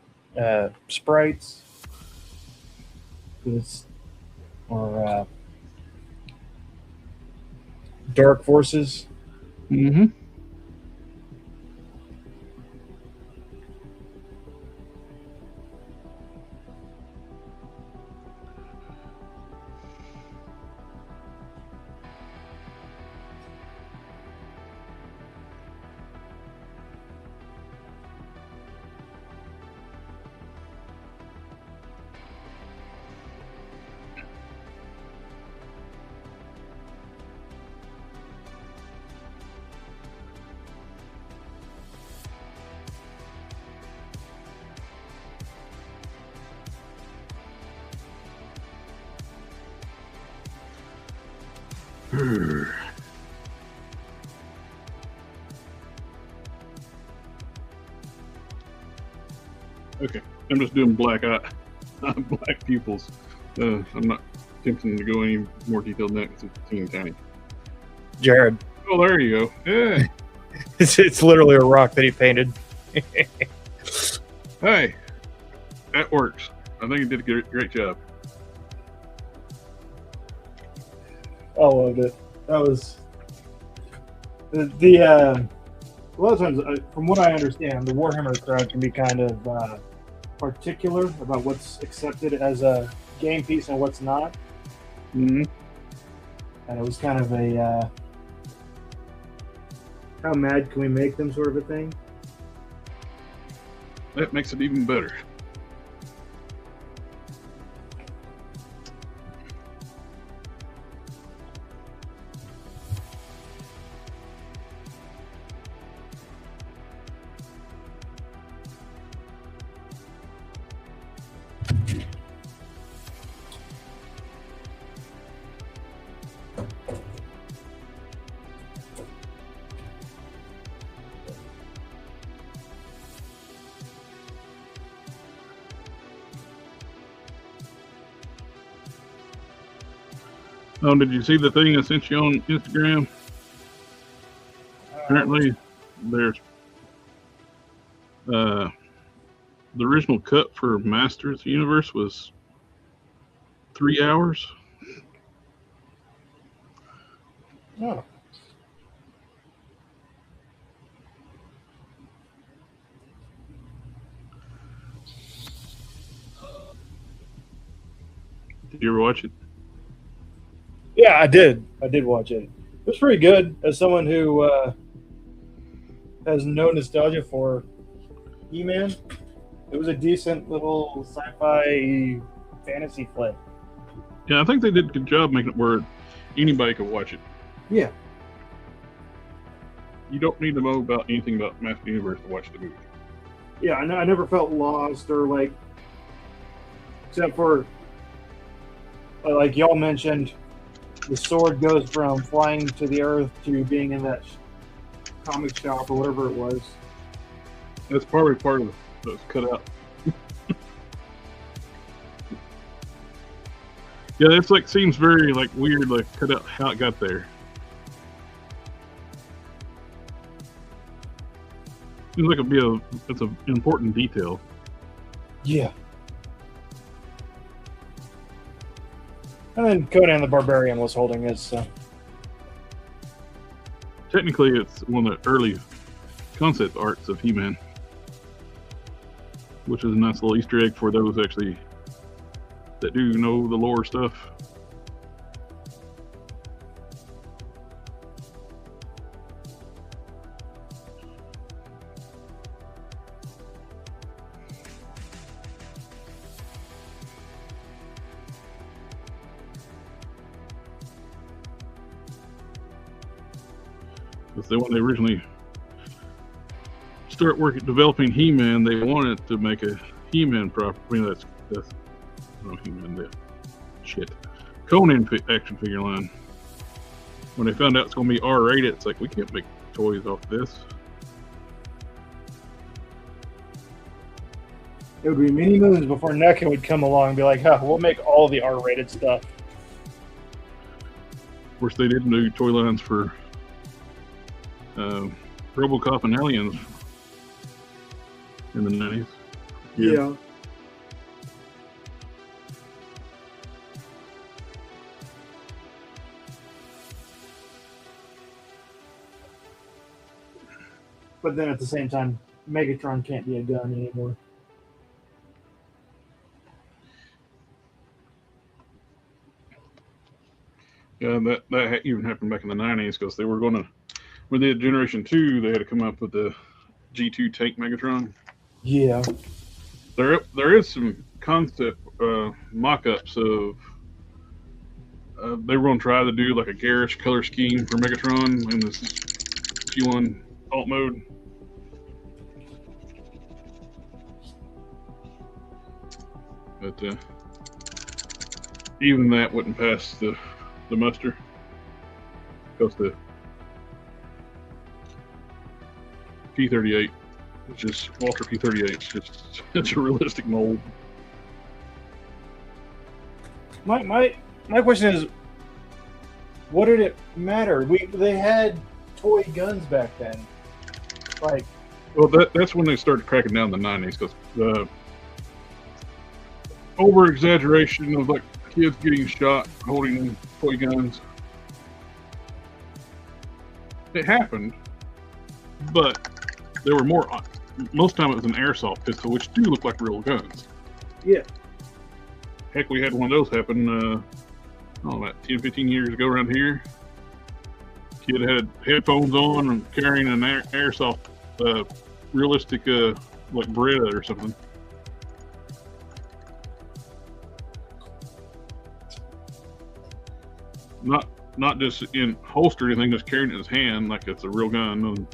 sprites. Or Dark Forces. Mm-hmm. Okay, I'm just doing black pupils. I'm not attempting to go any more detailed than that because it's teeny tiny. Jared. Oh, there you go. Yeah. It's literally a rock that he painted. Hey, that works. I think you did a great job. I loved it. That was the a lot of times, from what I understand, the Warhammer crowd can be kind of particular about what's accepted as a game piece and what's not. Mm-hmm. And it was kind of a how mad can we make them sort of a thing. That makes it even better. Oh, did you see the thing I sent you on Instagram? Apparently, there's the original cut for Masters of the Universe was 3 hours. Oh. Did you ever watch it? Yeah, I did. I did watch it. It was pretty good. As someone who has no nostalgia for He-Man, it was a decent little sci-fi fantasy flick. Yeah, I think they did a good job making it where anybody could watch it. Yeah. You don't need to know about anything about Masters of the Universe to watch the movie. Yeah, I never felt lost or like, except for like y'all mentioned, the sword goes from flying to the earth to being in that comic shop or whatever it was. That's probably part of that's cut out. Yeah, it's like seems very like weird, like cut out how it got there. Seems like it's an important detail. Yeah. And then Conan the Barbarian was holding his. Technically, it's one of the early concept arts of He-Man, which is a nice little Easter egg for those actually that do know the lore stuff. Because when they originally start developing He-Man, they wanted to make a He-Man property. I mean, that's no He-Man. The shit Conan action figure line. When they found out it's going to be R-rated, it's like, we can't make toys off this. It would be many moons before NECA would come along and be like, huh, we'll make all the R-rated stuff. Of course, they didn't do toy lines for RoboCop and Aliens in the 90s. Yeah. But then at the same time, Megatron can't be a gun anymore. Yeah, that even happened back in the 90s because they were going to, when they did Generation 2, they had to come up with the G2 Tank Megatron. Yeah. There is some concept mock-ups of they were going to try to do like a garish color scheme for Megatron in this G1 alt mode. But even that wouldn't pass the muster because the P-38, which is Walter P-38, it's a realistic mold. My question is, what did it matter? They had toy guns back then. Like, well, that's when they started cracking down in the 90s because the over exaggeration of like kids getting shot holding toy guns. It happened, but there were more. Most time it was an airsoft pistol, which do look like real guns. yeah. Heck, we had one of those happen, about 10, 15 years ago around here. Kid had headphones on and carrying an airsoft, realistic, like Beretta or something. Not just in holster or anything, just carrying it in his hand like it's a real gun. And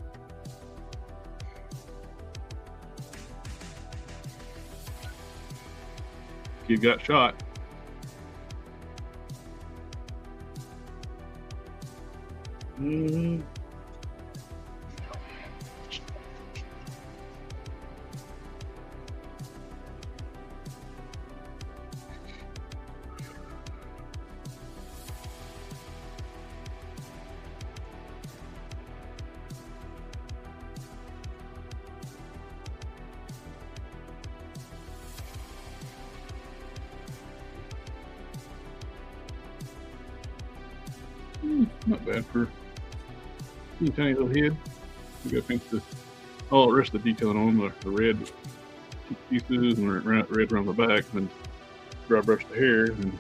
kid got shot. Mm-hmm. Not bad for a tiny little head. We got to paint all the rest of the detailing on the red pieces and red around the back, and then dry brush the hair, and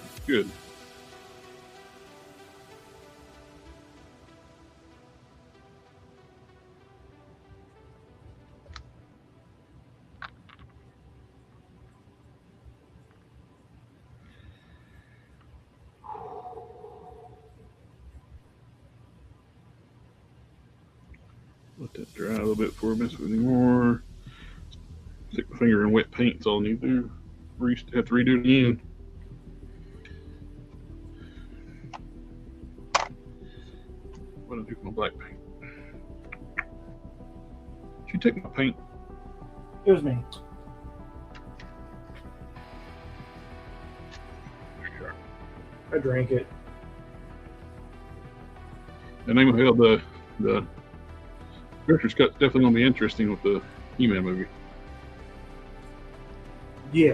it's good. Let that dry a little bit before we mess with it anymore. Stick my finger in wet paint, that's all I need to do. Have to redo it again. What did I do with my black paint? Did you take my paint? It was me. I drank it. The name of hell, the director's cut's definitely going to be interesting with the He-Man movie. Yeah.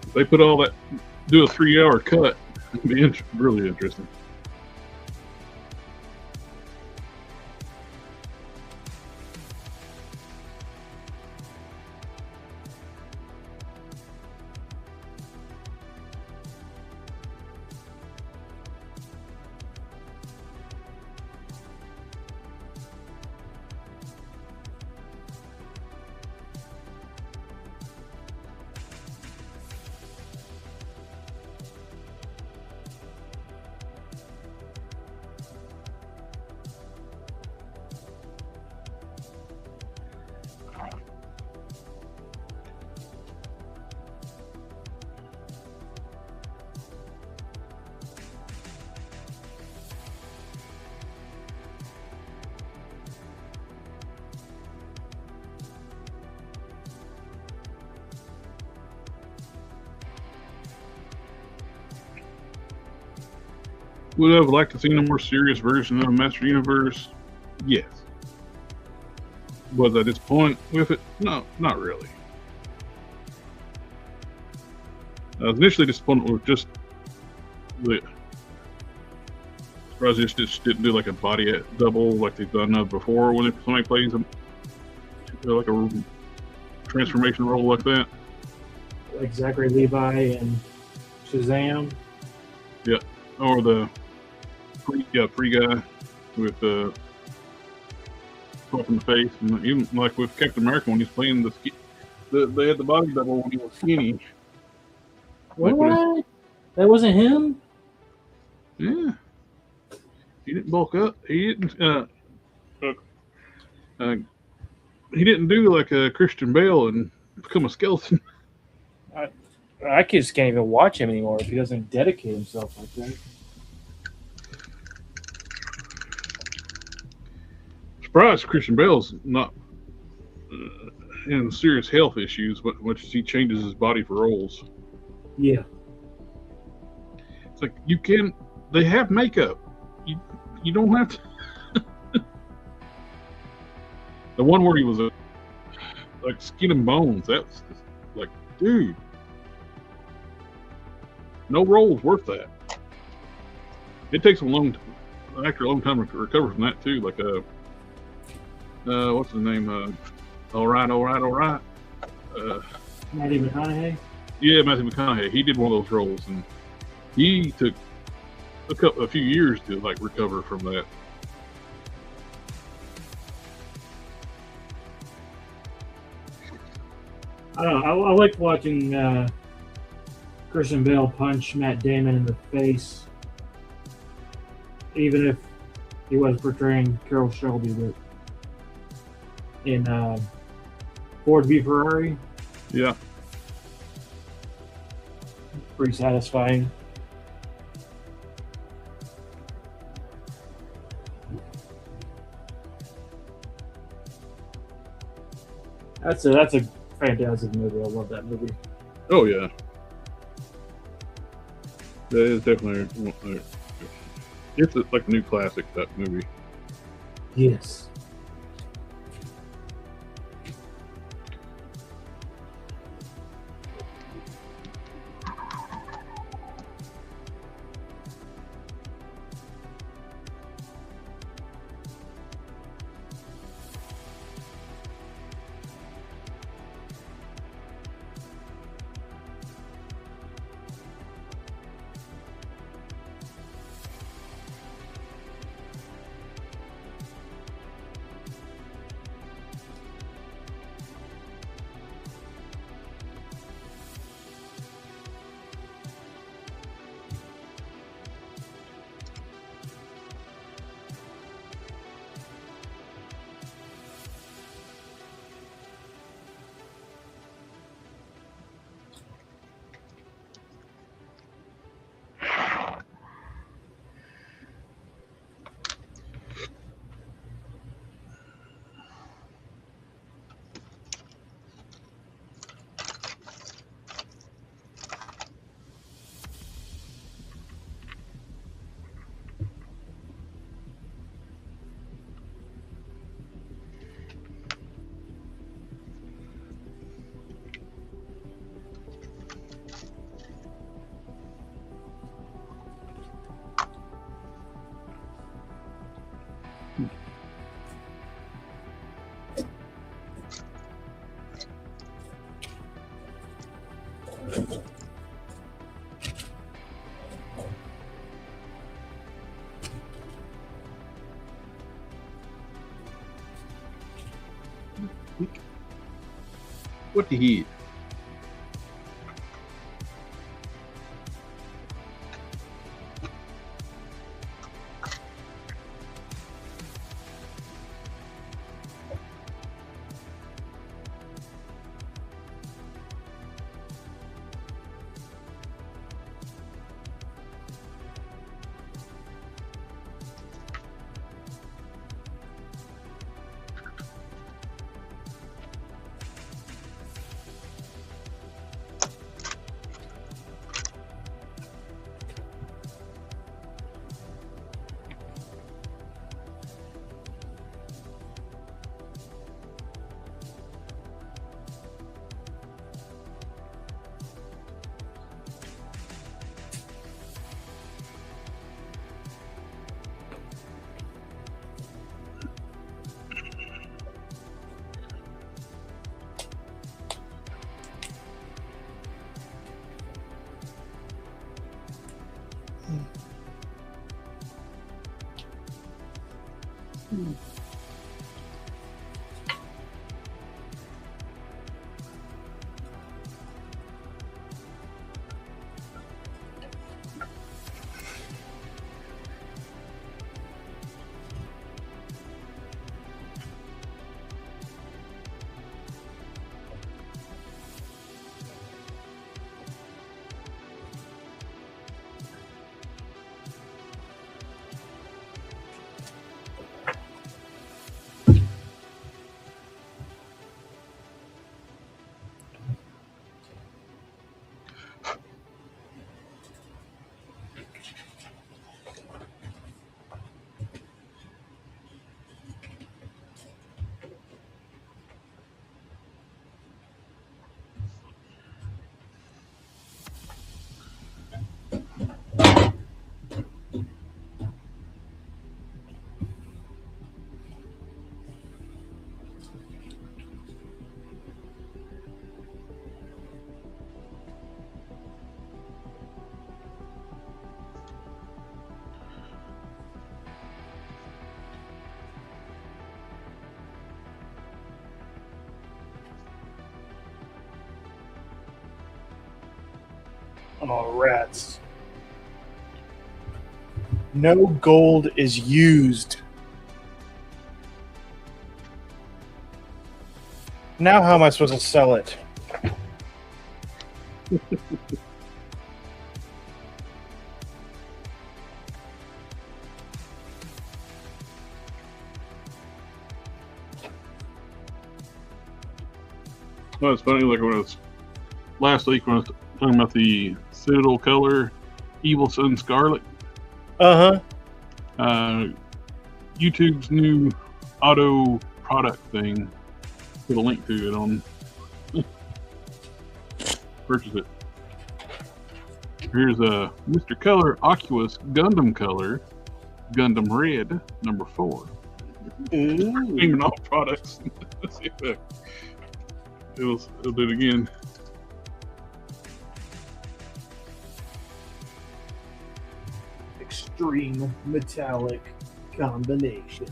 If they put all that, do a 3-hour cut, it'd be really interesting. Would I have liked to see a more serious version of Master Universe? Yes. Was I disappointed with it? No, not really. I was initially disappointed with just the. Surprised they just didn't do like a body double like they've done before when somebody plays like a transformation role like that. Like Zachary Levi and Shazam. Yeah, or the free guy with swap in the face, and even like with Captain America when he's playing they had the body double when he was skinny. What? That wasn't him? Yeah, he didn't bulk up. He didn't. He didn't do like a Christian Bale and become a skeleton. I just can't even watch him anymore if he doesn't dedicate himself like that. Surprised Christian Bale's not in serious health issues, but much as he changes his body for roles. Yeah. It's like they have makeup. You don't have to. The one where he was like skin and bones, that's just like, dude. No role's worth that. It takes an actor a long time to recover from that too. Like what's his name? All right. Matthew McConaughey. Yeah, Matthew McConaughey. He did one of those roles, and he took a few years to like recover from that. I don't know. I liked watching Christian Bale punch Matt Damon in the face, even if he was portraying Carroll Shelby. But in Ford v Ferrari, Yeah. pretty satisfying. That's a fantastic movie. I love that movie. Oh yeah. That is definitely. It's like a new classic, that movie. Yes. What the heat? Oh, rats. No gold is used. Now how am I supposed to sell it? Well, it's funny, like when I was last week when I was talking about the Citadel color Evil Sun Scarlet. YouTube's new auto product thing. Put a link to it on. Purchase it. Here's a Mr. Color Oculus Gundam Color Gundam Red number 4. Naming all products. Let's see if it'll do it again. Extreme metallic combination.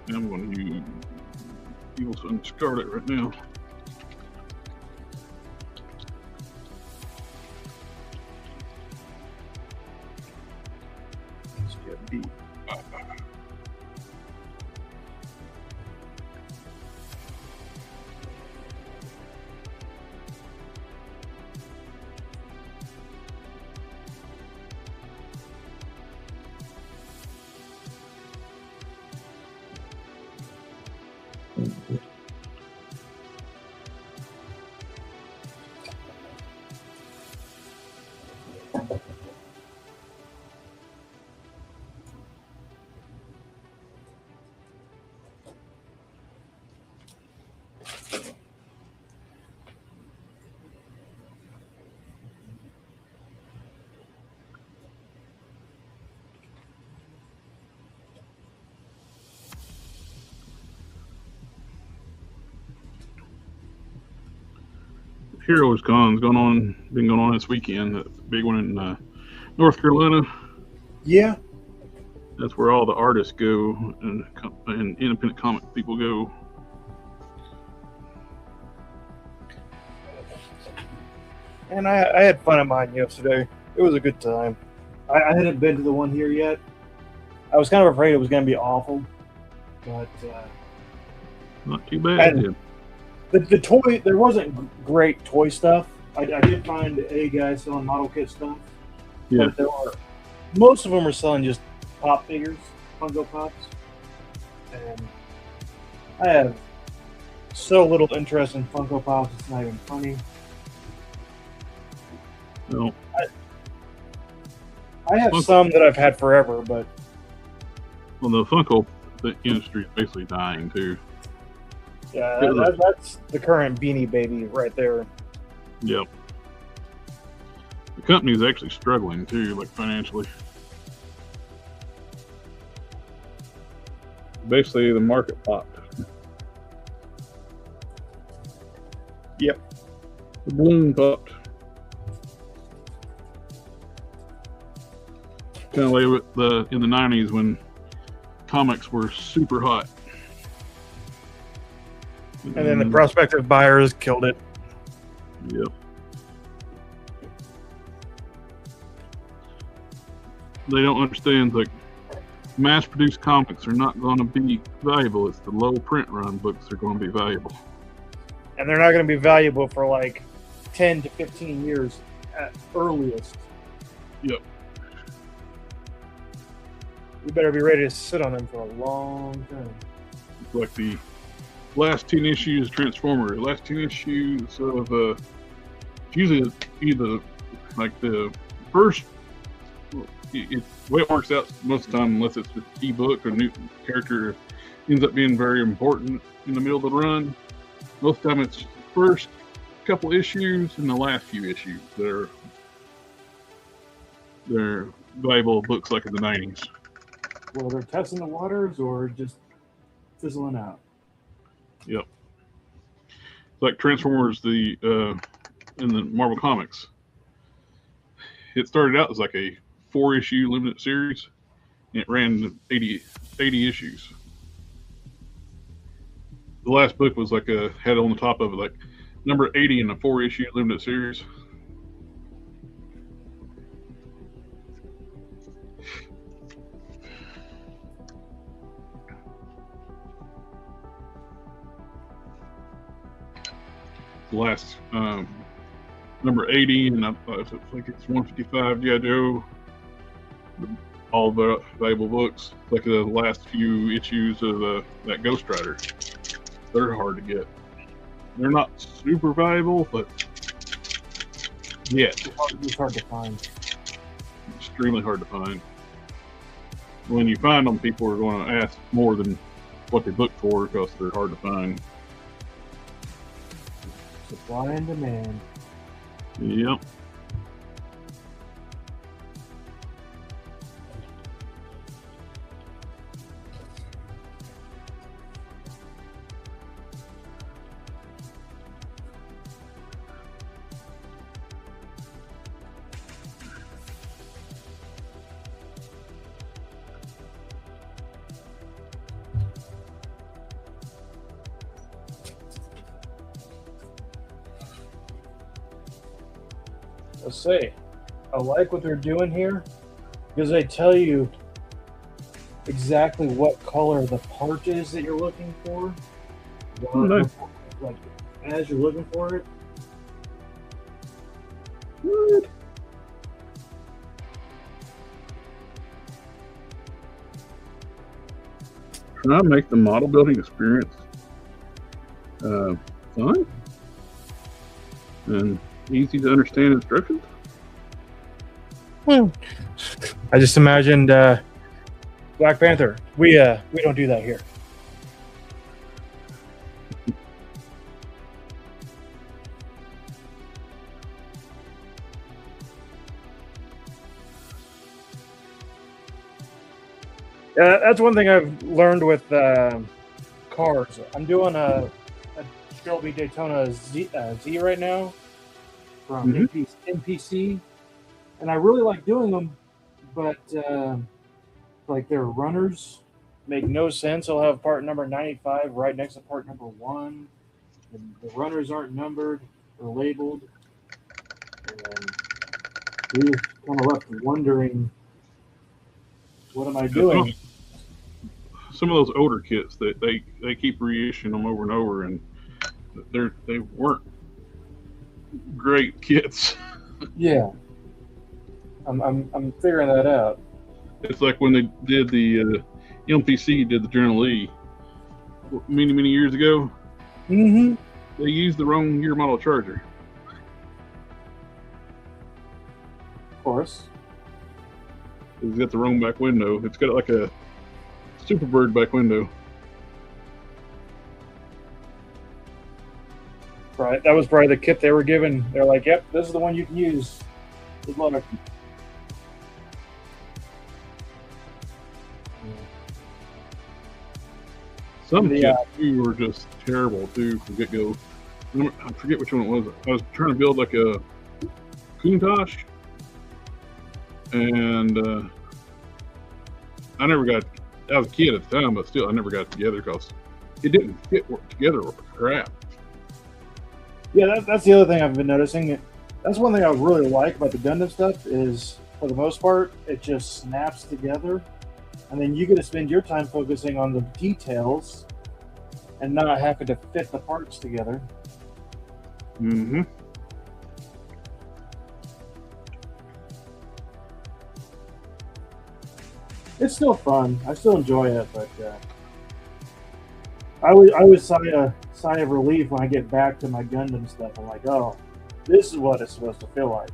I'm going to use Evil Sun Scarlet right now. Let's get beat. Heroes Con's been going on this weekend. That big one in North Carolina. Yeah. That's where all the artists go and independent comic people go. And I had fun at mine yesterday. It was a good time. I hadn't been to the one here yet. I was kind of afraid it was going to be awful, but not too bad. The toy, there wasn't great toy stuff. I did find a guy selling model kit stuff. Yeah. But most of them are selling just pop figures, Funko Pops. And I have so little interest in Funko Pops, it's not even funny. No. I have some that I've had forever, but... Well, the Funko industry is basically dying, too. Yeah, that's the current Beanie Baby right there. Yep. The company is actually struggling too, like financially. Basically, the market popped. Yep. The balloon popped. Kind of like in the 90s when comics were super hot. And then the prospective buyers killed it. Yep. They don't understand, like, mass-produced comics are not going to be valuable. It's the low print run books that are going to be valuable. And they're not going to be valuable for like 10 to 15 years at earliest. Yep. We better be ready to sit on them for a long time. It's like the last 10 issues of Transformer, last 10 issues of usually either like the first. The way it works out most of the time, unless it's an ebook or new character, ends up being very important in the middle of the run. Most of the time, it's the first couple issues and the last few issues that they're valuable books, like in the 90s. Well, they're testing the waters or just fizzling out. Yep. It's like Transformers, in the Marvel Comics. It started out as like a 4-issue limited series, and it ran 80 issues. The last book was like had on the top of it like number 80 in a 4-issue limited series. The last number 80, and I think it's 155 G.I. Joe. All the valuable books, like the last few issues of that Ghost Rider. They're hard to get. They're not super valuable, but yeah, It's hard to find. Extremely hard to find. When you find them, people are going to ask more than what they look for because they're hard to find. Supply and demand. Yep. Let's see. I like what they're doing here because they tell you exactly what color the part is that you're looking for. Nice. Like as you're looking for it. What? Try to make the model building experience fun and easy to understand instructions. I just imagined Black Panther. We don't do that here. That's one thing I've learned with cars. I'm doing a Shelby Daytona Z right now from NPC, and I really like doing them, but like their runners make no sense. I'll have part number 95 right next to part number 1. And the runners aren't numbered or labeled, and we just kind of left wondering, what am I doing? Some of those older kits that they keep reissuing them over and over, and they weren't great kits. Yeah, I'm figuring that out. It's like when they did the MPC did the Journal Lee many years ago. Mm-hmm. They used the wrong year model charger. Of course. It's got the wrong back window. It's got like a Superbird back window. Right, that was probably the kit they were given. They're like, "Yep, this is the one you can use." Good luck. Some kits too were just terrible too from get go. I forget which one it was. I was trying to build like a Countach, and I never got. I was a kid at the time, but still, I never got it together because it didn't fit work together or crap. Yeah, that's the other thing I've been noticing. That's one thing I really like about the Gundam stuff is, for the most part, it just snaps together, and then you get to spend your time focusing on the details and not having to fit the parts together. Mm-hmm. It's still fun. I still enjoy it, but I always sigh of relief when I get back to my Gundam stuff. I'm like, oh, this is what it's supposed to feel like.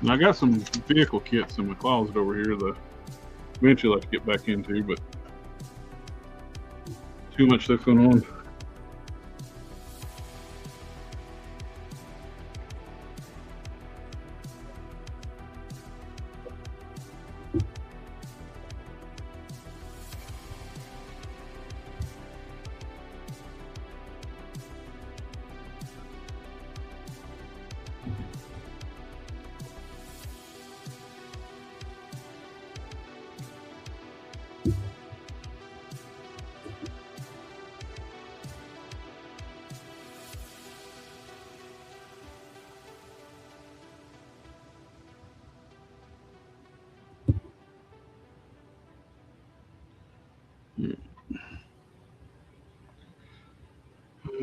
And I got some vehicle kits in my closet over here that eventually I'd like to get back into, but too much stuff going on.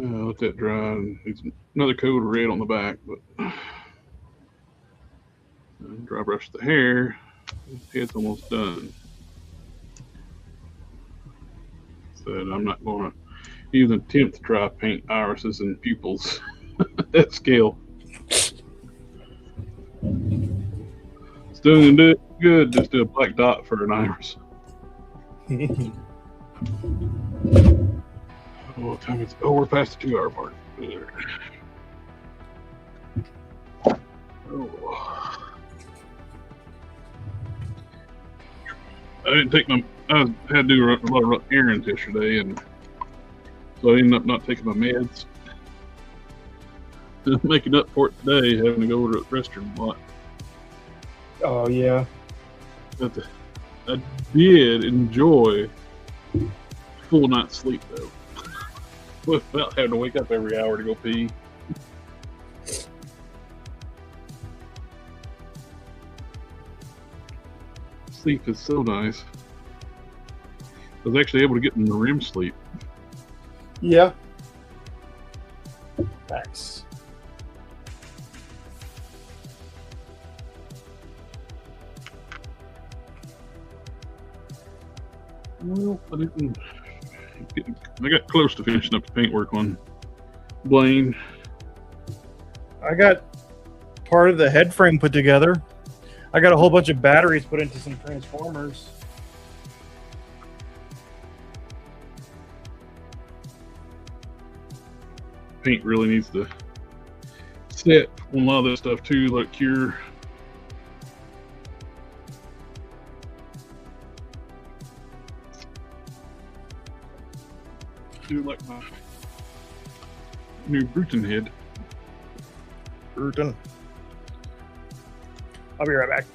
Let that dry. Needs another coat of red on the back, but dry brush the hair. Head's almost done. Said I'm not going to even attempt to try paint irises and pupils at scale. It's doing good. Just do a black dot for an iris. What time is it? Oh, we're past the 2-hour mark. Oh. I didn't take my. I had to do a lot of errands yesterday, and so I ended up not taking my meds. Making up for it today, having to go to the restroom a lot. Oh yeah. But I did enjoy full night's sleep though, without having to wake up every hour to go pee. Sleep is so nice. I was actually able to get in the REM sleep. Yeah. Thanks. Well, I didn't. I got close to finishing up the paintwork on Blaine. I got part of the head frame put together. I got a whole bunch of batteries put into some transformers. Paint really needs to set on a lot of this stuff too, like cure. Do like my new Bruton head. Bruton. I'll be right back.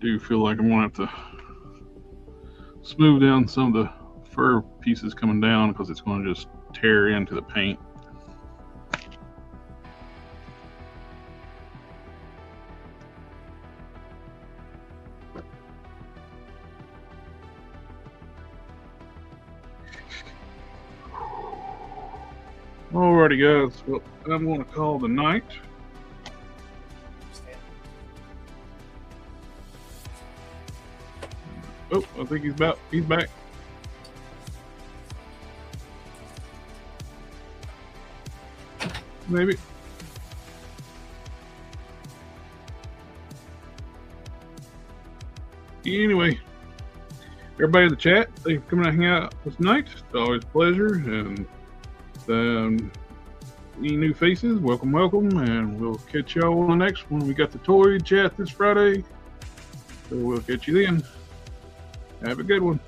Do feel like I'm gonna have to smooth down some of the fur pieces coming down because it's going to just tear into the paint. Alrighty, guys. Well, I'm going to call the night. Oh, I think he's back. Maybe. Anyway, everybody in the chat, thank you for coming out and hang out this night. It's always a pleasure. And any new faces, welcome, and we'll catch y'all on the next one. We got the toy chat this Friday, so we'll catch you then. Have a good one.